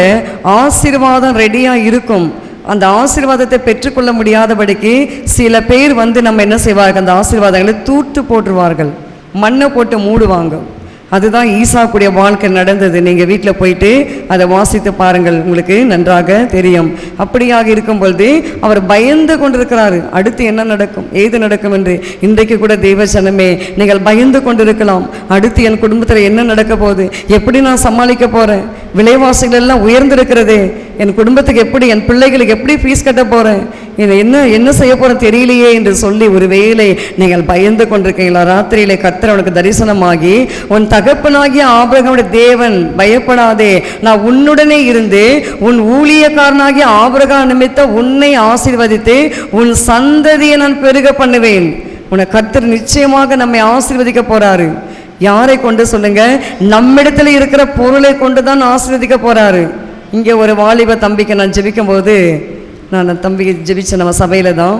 ஆசீர்வாதம் ரெடியாக இருக்கும். அந்த ஆசீர்வாதத்தை பெற்றுக்கொள்ள முடியாதபடிக்கு சில பேர் நம்ம என்ன செய்வார்கள்? அந்த ஆசீர்வாதங்களை தூர்த்து போட்டுருவார்கள், மண்ணை போட்டு மூடுவாங்க. அதுதான் ஈசாக்குடைய வாழ்க்கை நடந்தது. நீங்கள் வீட்டில் போயிட்டு அதை வாசித்து பாருங்கள், உங்களுக்கு நன்றாக தெரியும். அப்படியாக இருக்கும் பொழுது அவர் பயந்து கொண்டிருக்கிறாரு. அடுத்து என்ன நடக்கும், ஏது நடக்கும் என்று. இன்றைக்கு கூட தெய்வ ஜனமே, நீங்கள் பயந்து கொண்டிருக்கலாம். அடுத்து என் குடும்பத்தில் என்ன நடக்க போகுது, எப்படி நான் சமாளிக்க போகிறேன், விலைவாசிகள் எல்லாம் உயர்ந்திருக்கிறது, என் குடும்பத்துக்கு எப்படி, என் பிள்ளைகளுக்கு எப்படி ஃபீஸ் கட்ட போகிறேன், என்ன செய்ய போகிறேன் தெரியலையே என்று சொல்லி ஒருவேளை நீங்கள் பயந்து கொண்டிருக்கீங்களா? ராத்திரியிலே கர்த்தர் அவனுக்கு தரிசனமாகி, உன் தகப்பனாகிய ஆபிரகாமுடைய தேவன், பயப்படாதே, நான் உன்னுடனே இருந்து உன் ஊழியக்காரனாகிய ஆபிரகாம் நிமித்தம் உன்னை ஆசீர்வதித்து உன் சந்ததியை நான் பெருக பண்ணுவேன். உன்னை கர்த்தர் நிச்சயமாக நம்மை ஆசீர்வதிக்க போறாரு. யாரை கொண்டு சொல்லுங்க? நம்மிடத்துல இருக்கிற பொருளை கொண்டு தான் ஆசீர்வதிக்க போறாரு. இங்கே ஒரு வாலிப தம்பிக்கு நான் ஜெபிக்கும் போது, நான் தம்பிக்கு ஜெபிச்ச நம்ம சபையில தான்,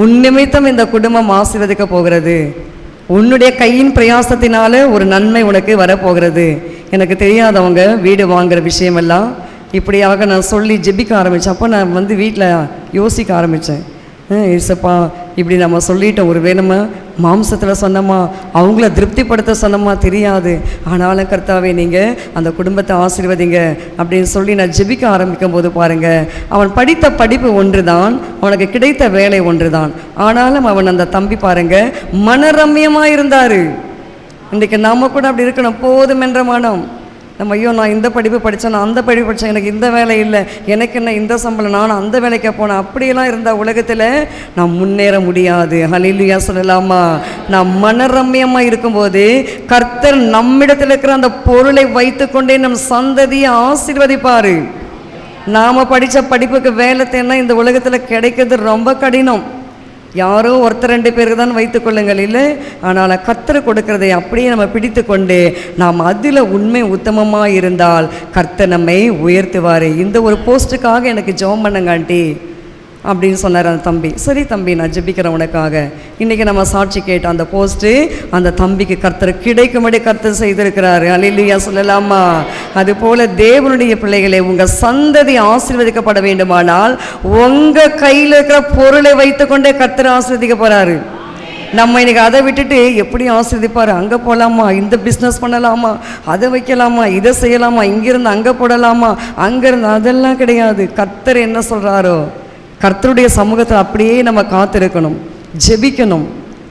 உன் நிமித்தம் இந்த குடும்பம் ஆசீர்வதிக்க போகிறது, உன்னுடைய கையின் பிரயாசத்தினால ஒரு நன்மை உனக்கு வரப்போகிறது. எனக்கு தெரியாதவங்க வீடு வாங்குற விஷயமெல்லாம் இப்படியாக நான் சொல்லி ஜெபிக்க ஆரம்பித்தேன். அப்போ நான் வந்து வீட்டில் யோசிக்க ஆரம்பித்தேன், ஏசப்பா இப்படி நம்ம சொல்லிட்டோம், ஒரு வேணுமா மாம்சத்தில் சொன்னோமா, அவங்கள திருப்திப்படுத்த சொன்னோமா தெரியாது, ஆனாலும் கர்த்தாவே நீங்கள் அந்த குடும்பத்தை ஆசீர்வதிங்க அப்படின்னு சொல்லி நான் ஜெபிக்க ஆரம்பிக்கும் போது பாருங்கள், அவன் படித்த படிப்பு ஒன்று தான், அவனுக்கு கிடைத்த வேலை ஒன்று தான், ஆனாலும் அவன் அந்த தம்பி பாருங்கள் மனரம்யமாக இருந்தார். இன்றைக்கி நாம் கூட அப்படி இருக்கணும், போதும் என்ற மனம். நம்ம ஐயோ நான் இந்த படிப்பு படித்தேன், நான் அந்த படிப்பு படித்தேன், எனக்கு இந்த வேலை இல்லை, எனக்கு என்ன இந்த சம்பளம், நான் அந்த வேலைக்கு போனேன், அப்படியெல்லாம் இருந்தால் உலகத்தில் நான் முன்னேற முடியாது. ஹல்லேலூயா சொல்லலாமா? நான் மனரம்யமாக இருக்கும்போது கர்த்தர் நம்மிடத்தில் இருக்கிற அந்த பொருளை வைத்துக்கொண்டே நம் சந்ததியை ஆசீர்வதிப்பார். நாம் படித்த படிப்புக்கு வேலை தேன்னா இந்த உலகத்தில் கிடைக்கிறது ரொம்ப கடினம். யாரோ ஒருத்தர் 2 பேருக்கு தான் வைத்துக்கொள்ளுங்கள் இல்லை, ஆனால் கர்த்தர் கொடுக்கிறதை அப்படியே நம்ம பிடித்து கொண்டு நாம் அதில் உண்மை உத்தமமாக இருந்தால் கர்த்தர் நம்மை உயர்த்துவார். இந்த ஒரு போஸ்ட்டுக்காக எனக்கு ஜெபம் பண்ணுங்காண்டி அப்படின்னு சொன்னார் அந்த தம்பி. சரி தம்பி நான் ஜெபிக்கிறேன் உனக்காக. இன்றைக்கி நம்ம சாட்சி கேட்ட அந்த போஸ்ட்டு அந்த தம்பிக்கு கர்த்தர் கிடைக்கும்படி கர்த்தர் செய்திருக்கிறாரு. அல்லேலூயா சொல்லலாமா? அதுபோல் தேவனுடைய பிள்ளைகளை உங்கள் சந்ததி ஆசீர்வதிக்கப்பட வேண்டுமானால் உங்கள் கையில் இருக்கிற பொருளை வைத்துக்கொண்டே கர்த்தர் ஆசீர்வதிக்க போகிறாரு. நம்ம இன்றைக்கி அதை விட்டுட்டு எப்படி ஆசீர்வதிப்பார், அங்கே போகலாமா, இந்த பிஸ்னஸ் பண்ணலாமா, அதை வைக்கலாமா, இதை செய்யலாமா, இங்கேருந்து அங்கே போடலாமா, அங்கேருந்து, அதெல்லாம் கிடையாது. கர்த்தர் என்ன சொல்கிறாரோ கர்த்தருடைய சமூகத்தில் அப்படியே நம்ம காத்திருக்கணும், ஜெபிக்கணும்.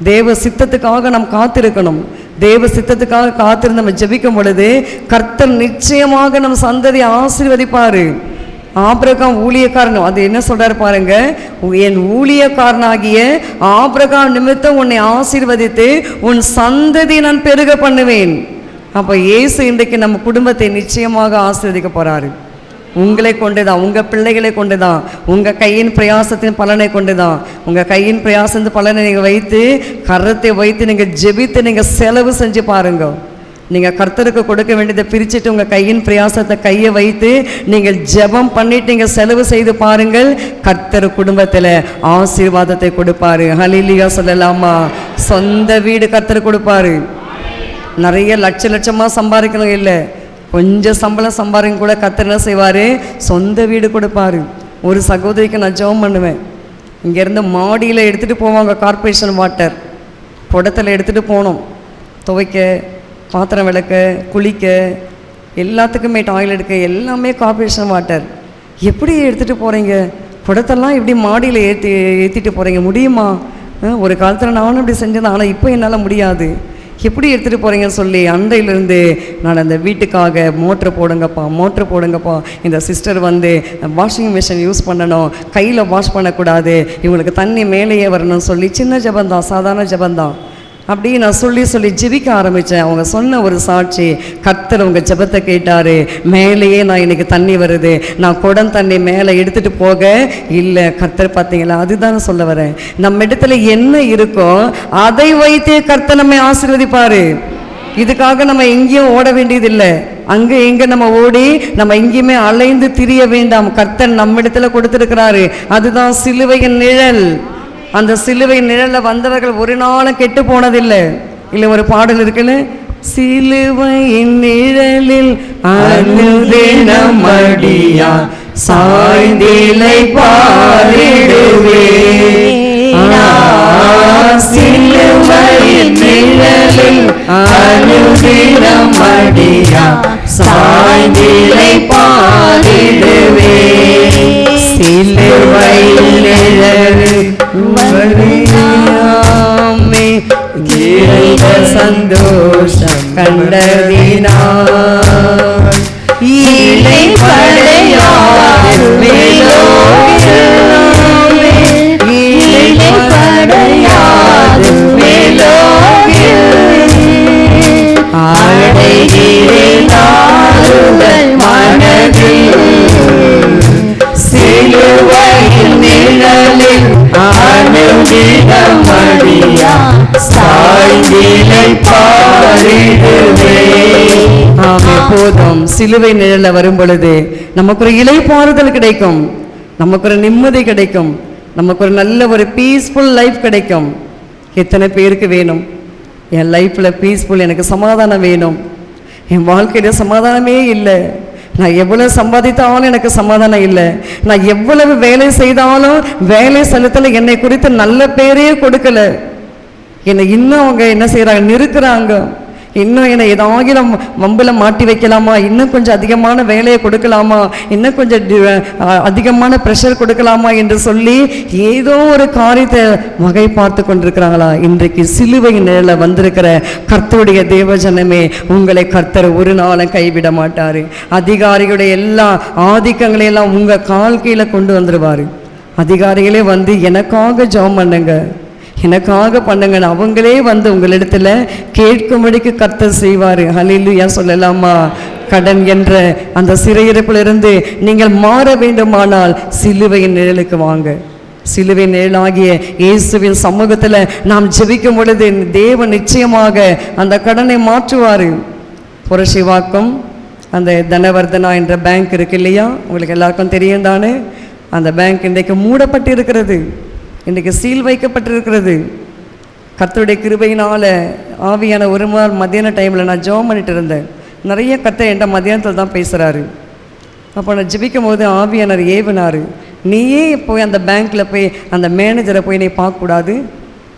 தேவ சித்தத்துக்காக நாம் காத்திருக்கணும். தேவ சித்தத்துக்காக காத்திருந்து நம்ம ஜெபிக்கும் பொழுது கர்த்தர் நிச்சயமாக நம் சந்ததியை ஆசீர்வதிப்பார். ஆபிரகாம் ஊழியக்காரன் அது என்ன சொல்றாரு பாருங்க, என் ஊழியக்காரனாகிய ஆபிரகாம் நிமித்தம் உன்னை ஆசீர்வதித்து உன் சந்ததி நான் பெருக பண்ணுவேன். அப்போ இயேசு இன்றைக்கு நம்ம குடும்பத்தை நிச்சயமாக ஆசீர்வதிக்க போறாரு. உங்களை கொண்டு தான், உங்கள் பிள்ளைகளை கொண்டு தான், உங்கள் கையின் பிரயாசத்தின் பலனை கொண்டு தான். உங்கள் கையின் பிரயாசத்தின் பலனை நீங்கள் வைத்து கரத்தை வைத்து நீங்கள் ஜெபித்து நீங்கள் செலவு செஞ்சு பாருங்க. நீங்கள் கர்த்தருக்கு கொடுக்க வேண்டியதை பிரிச்சுட்டு உங்கள் கையின் பிரயாசத்தை கையை வைத்து நீங்கள் ஜெபம் பண்ணிட்டு நீங்கள் செலவு செய்து பாருங்கள். கர்த்தர் குடும்பத்தில் ஆசீர்வாதத்தை கொடுப்பாரு. ஹல்லேலூயா சொல்லலாமா? சொந்த வீடு கர்த்தர் கொடுப்பாரு. நிறைய லட்சமாக சம்பாதிக்கணும் இல்லை, கொஞ்சம் சம்பளம் சம்பாதிக்க கூட கர்த்தர் என்ன செய்வார், சொந்த வீடு கொடுப்பாரு. ஒரு சகோதரிக்கு நான் ஜெபம் பண்ணுவேன். இங்கேருந்து மாடியில் எடுத்துகிட்டு போவாங்க கார்பரேஷன் வாட்டர், குடத்தில் எடுத்துகிட்டு போகணும், துவைக்க, பாத்திரம் விளக்க, குளிக்க, எல்லாத்துக்குமே டாய்லெட் எடுக்க எல்லாமே கார்பரேஷன் வாட்டர். எப்படி எடுத்துகிட்டு போகிறீங்க, குடத்தெல்லாம் எப்படி மாடியில் ஏற்றிட்டு போகிறீங்க, முடியுமா? ஒரு காலத்தில் நானும் இப்படி செஞ்சேன், ஆனால் இப்போ என்னால் முடியாது. எப்படி எடுத்துகிட்டு போகிறீங்கன்னு சொல்லி அண்டையிலேருந்து நான் அந்த வீட்டுக்காக மோட்ரு போடுங்கப்பா, இந்த சிஸ்டர் வந்து வாஷிங் மிஷின் யூஸ் பண்ணணும், கையில் வாஷ் பண்ணக்கூடாது, இவங்களுக்கு தண்ணி மேலேயே வரணும்னு சொல்லி சின்ன ஜபந்தான், சாதாரண ஜபந்தான், அப்படி நான் சொல்லி ஜெபிக்க ஆரம்பித்தேன். அவங்க சொன்ன ஒரு சாட்சி, கர்த்தர் உங்கள் ஜெபத்தை கேட்டார், மேலேயே நான் இன்றைக்கி தண்ணி வருது, நான் குடம் தண்ணி மேலே எடுத்துகிட்டு போக இல்லை. கர்த்தர் பார்த்தீங்களா, அதுதான் சொல்ல வரேன். நம்ம இடத்துல என்ன இருக்கோ அதை வைத்தே கர்த்தர் நம்மை ஆசீர்வதிப்பார். இதுக்காக நம்ம எங்கேயும் ஓட வேண்டியதில்லை, அங்கே எங்கே நம்ம ஓடி நம்ம எங்கேயுமே அலைந்து திரிய வேண்டாம். கர்த்தர் நம்மிடத்தில் கொடுத்துருக்கிறாரு, அதுதான் சிலுவையின் நிழல். அந்த சிலுவை நிழலில் வந்தவர்கள் ஒரு நாளும் கெட்டு போனதில்லை. இல்லை ஒரு பாடல் இருக்குன்னு, சிலுவையின் நிழலில் அனுதினம் அடியான் சாய்ந்திலை பாரிடுவே, சிலுவையின் நிழலில் அனுதினம் அடியான் சாய்ந்திலை பாரிடுவே, சிலுவையின் நிழலில் சந்தோஷம் கண்டதினால் இலை படையாது மனதில் சிலுவையின் நிழலில் அனுதினம் அடியான் சாய்ந்திலை பாரிடுவே. ஆமே, போதும். சிலுவை நிழல்ல வரும் பொழுது நமக்கு ஒரு இளைப்பாறுதல் கிடைக்கும், நமக்கு ஒரு நிம்மதி கிடைக்கும், நமக்கு ஒரு நல்ல ஒரு பீஸ்ஃபுல் லைஃப் கிடைக்கும். எத்தனை பேருக்கு வேணும் என் லைஃப்பில் பீஸ்ஃபுல், எனக்கு சமாதானம் வேணும், என் வாழ்க்கையில் சமாதானமே இல்லை, நான் எவ்வளவு சம்பாதித்தாலும் எனக்கு சமாதானம் இல்லை, நான் எவ்வளவு வேலை செய்தாலும் வேலை செலுத்தல, என்னை குறித்து நல்ல பேரே கொடுக்கல, என்னை இன்னும் அவங்க என்ன செய்கிறாங்க, நிறுக்கிறாங்க, இன்னும் என்னை ஏதாவது வம்பில் மாட்டி வைக்கலாமா, இன்னும் கொஞ்சம் அதிகமான வேலையை கொடுக்கலாமா, இன்னும் கொஞ்சம் அதிகமான ப்ரெஷர் கொடுக்கலாமா என்று சொல்லி ஏதோ ஒரு காரியத்தை வகை பார்த்து கொண்டிருக்கிறாங்களா? இன்றைக்கு சிலுவையின் நிழலில் வந்திருக்கிற கர்த்தருடைய தேவஜனமே, உங்களை கர்த்தர் ஒரு நாளும் கைவிட மாட்டார். அதிகாரிகளுடைய எல்லா ஆதிக்கங்களையெல்லாம் உங்கள் கால் கீழே கொண்டு வந்துடுவார். அதிகாரிகளே வந்து எனக்காக ஜெபம் பண்ணுங்க, எனக்காக பண்ணுங்க, அவங்களே வந்து உங்களிடத்துல கேட்கும்படிக்கு கர்த்தர் செய்வார். ஹல்லேலூயா சொல்லலாமா? கடன் என்ற அந்த சிறையிருப்பிலிருந்து நீங்கள் மாற வேண்டுமானால் சிலுவையின் நிழலுக்கு வாங்க. சிலுவை நிழலாகிய இயேசுவின் சமூகத்தில் நாம் ஜெபிக்கும் பொழுது தேவன் நிச்சயமாக அந்த கடனை மாற்றுவார். புரட்சிவாக்கம் அந்த தனவர்தனா என்ற பேங்க் இருக்கு இல்லையா, உங்களுக்கு எல்லாருக்கும் தெரியும் தானே? அந்த பேங்க் இன்றைக்கு மூடப்பட்டு இருக்கிறது, இன்றைக்கு சீல் வைக்கப்பட்டிருக்கிறது. கர்த்தருடைய கிருபையினால் ஆவியான ஒரு நாள் மத்தியான டைமில் நான் ஜெபம் பண்ணிட்டு இருந்தேன். நிறைய கர்த்தர் என்கிட்ட மத்தியானத்தில் தான் பேசுகிறாரு. அப்போ நான் ஜெபிக்கும் போது ஆவியானவர் ஏவினார், நீயே போய் அந்த பேங்க்கில் போய் அந்த மேனேஜரை போய் நீ பார்க்கக்கூடாது,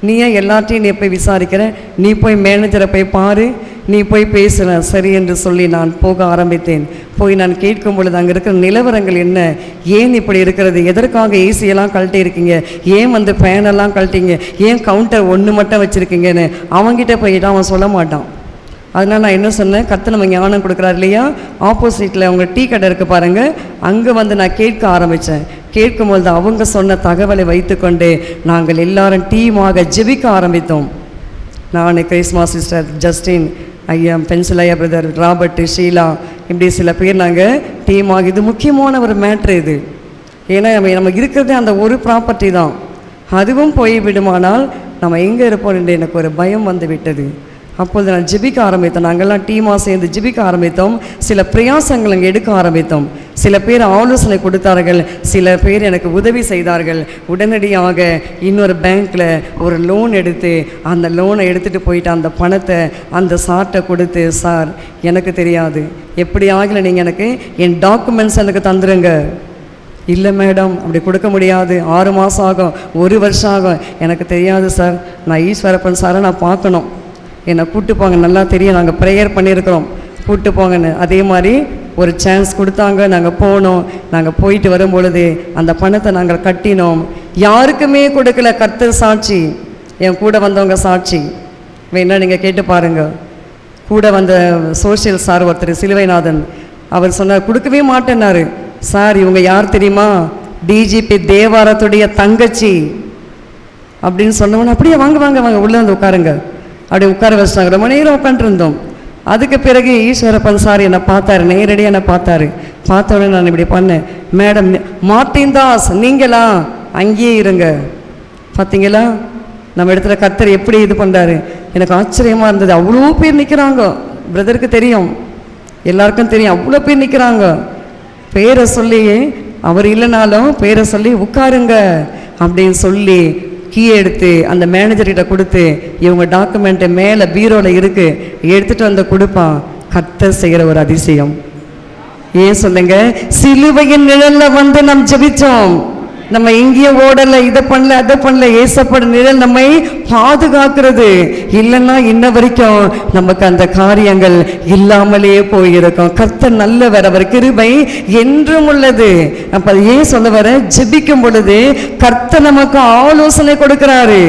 நீ ஏன் எல்லாத்தையும் நீ போய் விசாரிக்கிற, நீ போய் மேனேஜரை போய் பாரு, நீ போய் பேசல. சரி என்று சொல்லி நான் போக ஆரம்பித்தேன். போய் நான் கேட்கும் பொழுது அங்கே இருக்கிற நிலவரங்கள் என்ன, ஏன் இப்படி இருக்கிறது, எதற்காக ஏசியெல்லாம் கழட்டி இருக்கீங்க, ஏன் வந்து ஃபேனெல்லாம் கழட்டிங்க, ஏன் கவுண்டர் ஒன்று மட்டும் வச்சுருக்கீங்கன்னு அவங்ககிட்ட போயிட்டு அவன் சொல்ல மாட்டான். அதனால் நான் என்ன சொன்னேன், கர்த்தர் நம்ம ஞானம் கொடுக்குறாரு இல்லையா, ஆப்போசிட்டில் அவங்க டீ கடை இருக்குது பாருங்கள், அங்கே வந்து நான் கேட்க ஆரம்பித்தேன். கேட்கும்பொழுது அவங்க சொன்ன தகவலை வைத்துக்கொண்டு நாங்கள் எல்லாரும் டீமாக ஜெபிக்க ஆரம்பித்தோம். நான் கிறிஸ்மாஸ் சிஸ்டர் ஜஸ்டின் ஐயா, பென்சில் ஐயா, பிரதர் ராபர்ட், ஷீலா, இப்படி சில பேர் நாங்கள் டீமாக. இது முக்கியமான ஒரு மேட்ரு இது. ஏன்னா நம்ம இருக்கிறதே அந்த ஒரு ப்ராப்பர்ட்டி தான், அதுவும் போய் விடுமானால் நம்ம எங்கே இருப்போம் என்று எனக்கு ஒரு பயம் வந்து விட்டது. அப்பொழுது நான் ஜெபிக்க ஆரம்பித்தோம். நாங்கள்லாம் டீமாக சேர்ந்து ஜெபிக்க ஆரம்பித்தோம். சில பிரயாசங்கள் அங்கே எடுக்க ஆரம்பித்தோம். சில பேர் ஆலோசனை கொடுத்தார்கள், சில பேர் எனக்கு உதவி செய்தார்கள். உடனடியாக இன்னொரு பேங்க்கில் ஒரு லோன் எடுத்து அந்த லோனை எடுத்துகிட்டு போயிட்டு அந்த பணத்தை அந்த சார்ட்டை கொடுத்து, சார் எனக்கு தெரியாது, எப்படி ஆகலை, நீங்கள் எனக்கு என் டாக்குமெண்ட்ஸ் எனக்கு தந்துடுங்க. இல்லை மேடம், அப்படி கொடுக்க முடியாது, 6 மாதம் ஆகும், 1 வருஷம் ஆகும், எனக்கு தெரியாது சார், நான் ஈஸ்வரப்பன் சாரை நான் பார்க்கணும், என்னை கூப்பிட்டு போங்க, நல்லா தெரியும், நாங்கள் ப்ரேயர் பண்ணியிருக்கிறோம், கூப்பிட்டு போங்கன்னு. அதே மாதிரி ஒரு சான்ஸ் கொடுத்தாங்க, நாங்கள் போனோம். நாங்கள் போயிட்டு வரும் பொழுது அந்த பணத்தை நாங்கள் கட்டினோம். யாருக்குமே கொடுக்கல, கர்த்தர் சாட்சி, என் கூட வந்தவங்க சாட்சி. வேணா நீங்கள் கேட்டு பாருங்கள். கூட வந்த சோஷியல் சார் ஒருத்தர் சிலுவைநாதன், அவர் சொன்னார் கொடுக்கவே மாட்டேன்னாரு. சார் இவங்க யார் தெரியுமா, டிஜிபி தேவாரத்துடைய தங்கச்சி அப்படின்னு சொன்னவொன்னே அப்படியே வாங்க வாங்க வாங்க உள்ளே வந்து உட்காருங்க அப்படி உட்கார வச்சிட்டாங்க. ரொம்ப நேரம் உட்காந்துருந்தோம். அதுக்கு பிறகு ஈஸ்வரப்பன் சார் என்னை பார்த்தாரு, நேரடியாக என்னை பார்த்தாரு. பார்த்த உடனே நான் இப்படி பண்ணேன், மேடம் மார்ட்டின் தாஸ் நீங்களா, அங்கேயே இருங்க. பார்த்தீங்களா நம்ம இடத்துல கர்த்தர் எப்படி இது பண்ணுறாரு. எனக்கு ஆச்சரியமாக இருந்தது. அவ்வளோ பேர் நிற்கிறாங்க, பிரதருக்கு தெரியும், எல்லாருக்கும் தெரியும், அவ்வளோ பேர் நிற்கிறாங்க. பேரை சொல்லி, அவர் இல்லைனாலும் பேரை சொல்லி உட்காருங்க அப்படின்னு சொல்லி கீ எடுத்து அந்த மேனேஜர்கிட்ட கொடுத்து, இவங்க டாக்குமெண்ட்டு மேலே பீரோவில் இருக்குது, எடுத்துகிட்டு வந்து கொடுப்பான். கர்த்தர் செய்கிற ஒரு அதிசயம். ஏன் சொல்லுங்க, சிலுவையின் நிழலில் வந்து நாம் ஜெபிச்சோம். நம்ம எங்கேயும் ஓடலை, இதை பண்ணல அதை பண்ணல, ஏசப்பட நிழல் நம்மை பாதுகாக்கிறது. இல்லைன்னா இன்ன வரைக்கும் நமக்கு அந்த காரியங்கள் இல்லாமலே போயிருக்கும். கர்த்தர் நல்லவர், அவர் கிருபை என்றும் உள்ளது. அப்ப ஏன் சொல்ல வர, ஜெபிக்கும் பொழுது கர்த்தர் நமக்கு ஆலோசனை கொடுக்கிறாரு,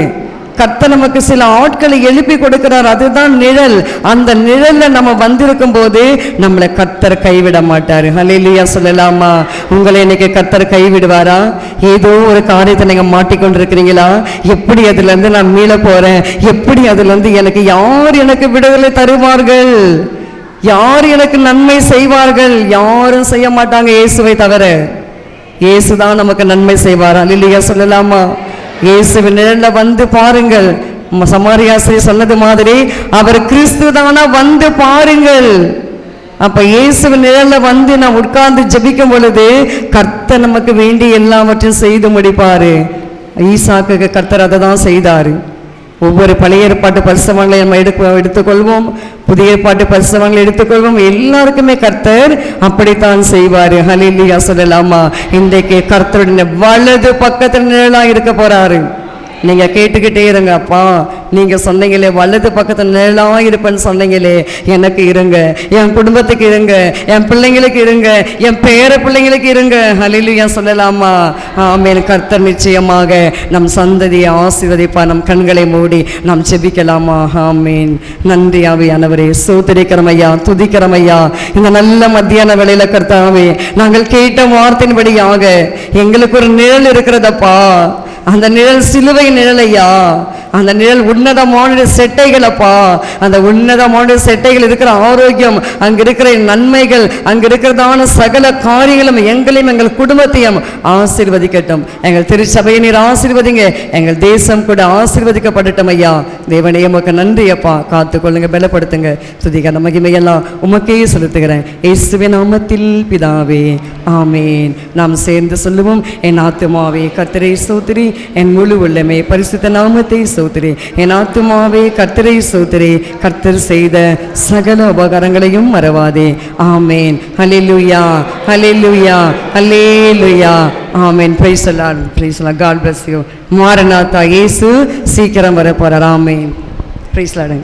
கர்த்தர் நமக்கு சில ஆட்களை எழுப்பி கொடுக்கிறார். அதுதான் நிழல். அந்த நிழல்ல நம்ம வந்திருக்கும் போது நம்மளை கர்த்தர் கைவிட மாட்டாரு. ஹல்லேலூயா சொல்லலாமா? உங்களை இன்னைக்கு கர்த்தர் கைவிடுவாரா? ஏதோ ஒரு காரியத்தை நீங்க மாட்டிக்கொண்டிருக்கிறீங்களா? எப்படி அதுல இருந்து நான் மீள போறேன், எப்படி அதுல இருந்து எனக்கு யார் எனக்கு விடுதலை தருவார்கள், யார் எனக்கு நன்மை செய்வார்கள்? யாரும் செய்ய மாட்டாங்க இயேசுவை தவிர. இயேசுதான் நமக்கு நன்மை செய்வார். ஹல்லேலூயா சொல்லலாமா? இயேசுவின் நிழல்ல வந்து பாருங்கள். சமாரியாஸ்திரி சொன்னது மாதிரி அவர் கிறிஸ்து தானா, வந்து பாருங்கள். அப்ப இயேசுவின் நிழல்ல வந்து நான் உட்கார்ந்து ஜெபிக்கும் பொழுது கர்த்தர் நமக்கு வேண்டி எல்லாவற்றையும் செய்து முடிப்பாரு. ஈசாக்கு கர்த்தர் அதை தான் செய்தாரு. ஒவ்வொரு பழைய ஏற்பாட்டு பரிசுத்தவான்களை நம்ம எடுத்துக்கொள்வோம், புதிய ஏற்பாட்டு பரிசுத்தவான்களை எடுத்துக்கொள்வோம். எல்லாருக்குமே கர்த்தர் அப்படித்தான் செய்வாரு. ஹல்லேலூயா சொல்லலாமா? இன்றைக்கு கர்த்தருடைய வலது பக்கத்தில் நிழலா இருக்க போறாரு. நீங்க கேட்டுக்கிட்டே இருங்க. அப்பா நீங்க சொன்னீங்களே வலது பக்கத்தில் நிழலா இருப்பேன்னு சொன்னீங்களே, எனக்கு இருங்க, என் குடும்பத்துக்கு இருங்க, என் பிள்ளைங்களுக்கு இருங்க, என் பேர பிள்ளைங்களுக்கு இருங்க. ஹல்லேலூயா சொல்லலாமா? ஆமென். கர்த்தர் நிச்சயமாக நம் சந்ததியை ஆசீர்வதிப்பா. நம் கண்களை மூடி நாம் ஜெபிக்கலாமா? ஆமென். நன்றி ஆவியானவரே, ஸ்தோத்திரிக்கிறோம் ஐயா, துதிக்கிறோம் ஐயா. இந்த நல்ல மத்தியான வேளையில கர்த்தாவே, நாங்கள் கேட்ட வார்த்தையின்படியாக எங்களுக்கு ஒரு நிழல் இருக்கிறதப்பா. அந்த நிழல் சிலுவை நிழலையா, அந்த நிழல் உன்னதமான செட்டைகளப்பா. அந்த உன்னதமான செட்டைகள் இருக்கிற ஆரோக்கியம், அங்க இருக்கிற நன்மைகள், அங்க இருக்கிறதான சகல காரியங்களும் எங்களையும் எங்கள் குடும்பத்தையும் ஆசீர்வதிக்கட்டும். எங்கள் திருச்சபையை நீர் ஆசீர்வதிங்க, எங்கள் தேசம் கூட ஆசீர்வதிக்கப்படட்டும் ஐயா. தேவனே உமக்கு நன்றி அப்பா. காத்துக்கொள்ளுங்க, பலப்படுத்துங்க. துதிக்கான மகிமையெல்லாம் உமக்கே செலுத்துகிறேன் இயேசுவின் நாமத்தில் பிதாவே, ஆமேன். நாம் சேர்ந்து சொல்லுவோம். என் ஆத்துமாவே கர்த்தரை ஸ்தோத்திரி, என் முழு உள்ளமே பரிசுத்த நாமத்தை ஸ்தோத்திரி. என் ஆத்துமாவே கர்த்தரை ஸ்தோத்திரி, கர்த்தர் செய்த சகல உபகாரங்களையும் மறவாதே. ஆமேன். ஹல்லேலூயா, ஹல்லேலூயா, ஹல்லேலூயா. ஆமேன். Praise the Lord, praise the Lord. God bless you. மாரநாதா, இயேசு சீக்கிரம் வர போறார். ஆமேன். Praise the Lord.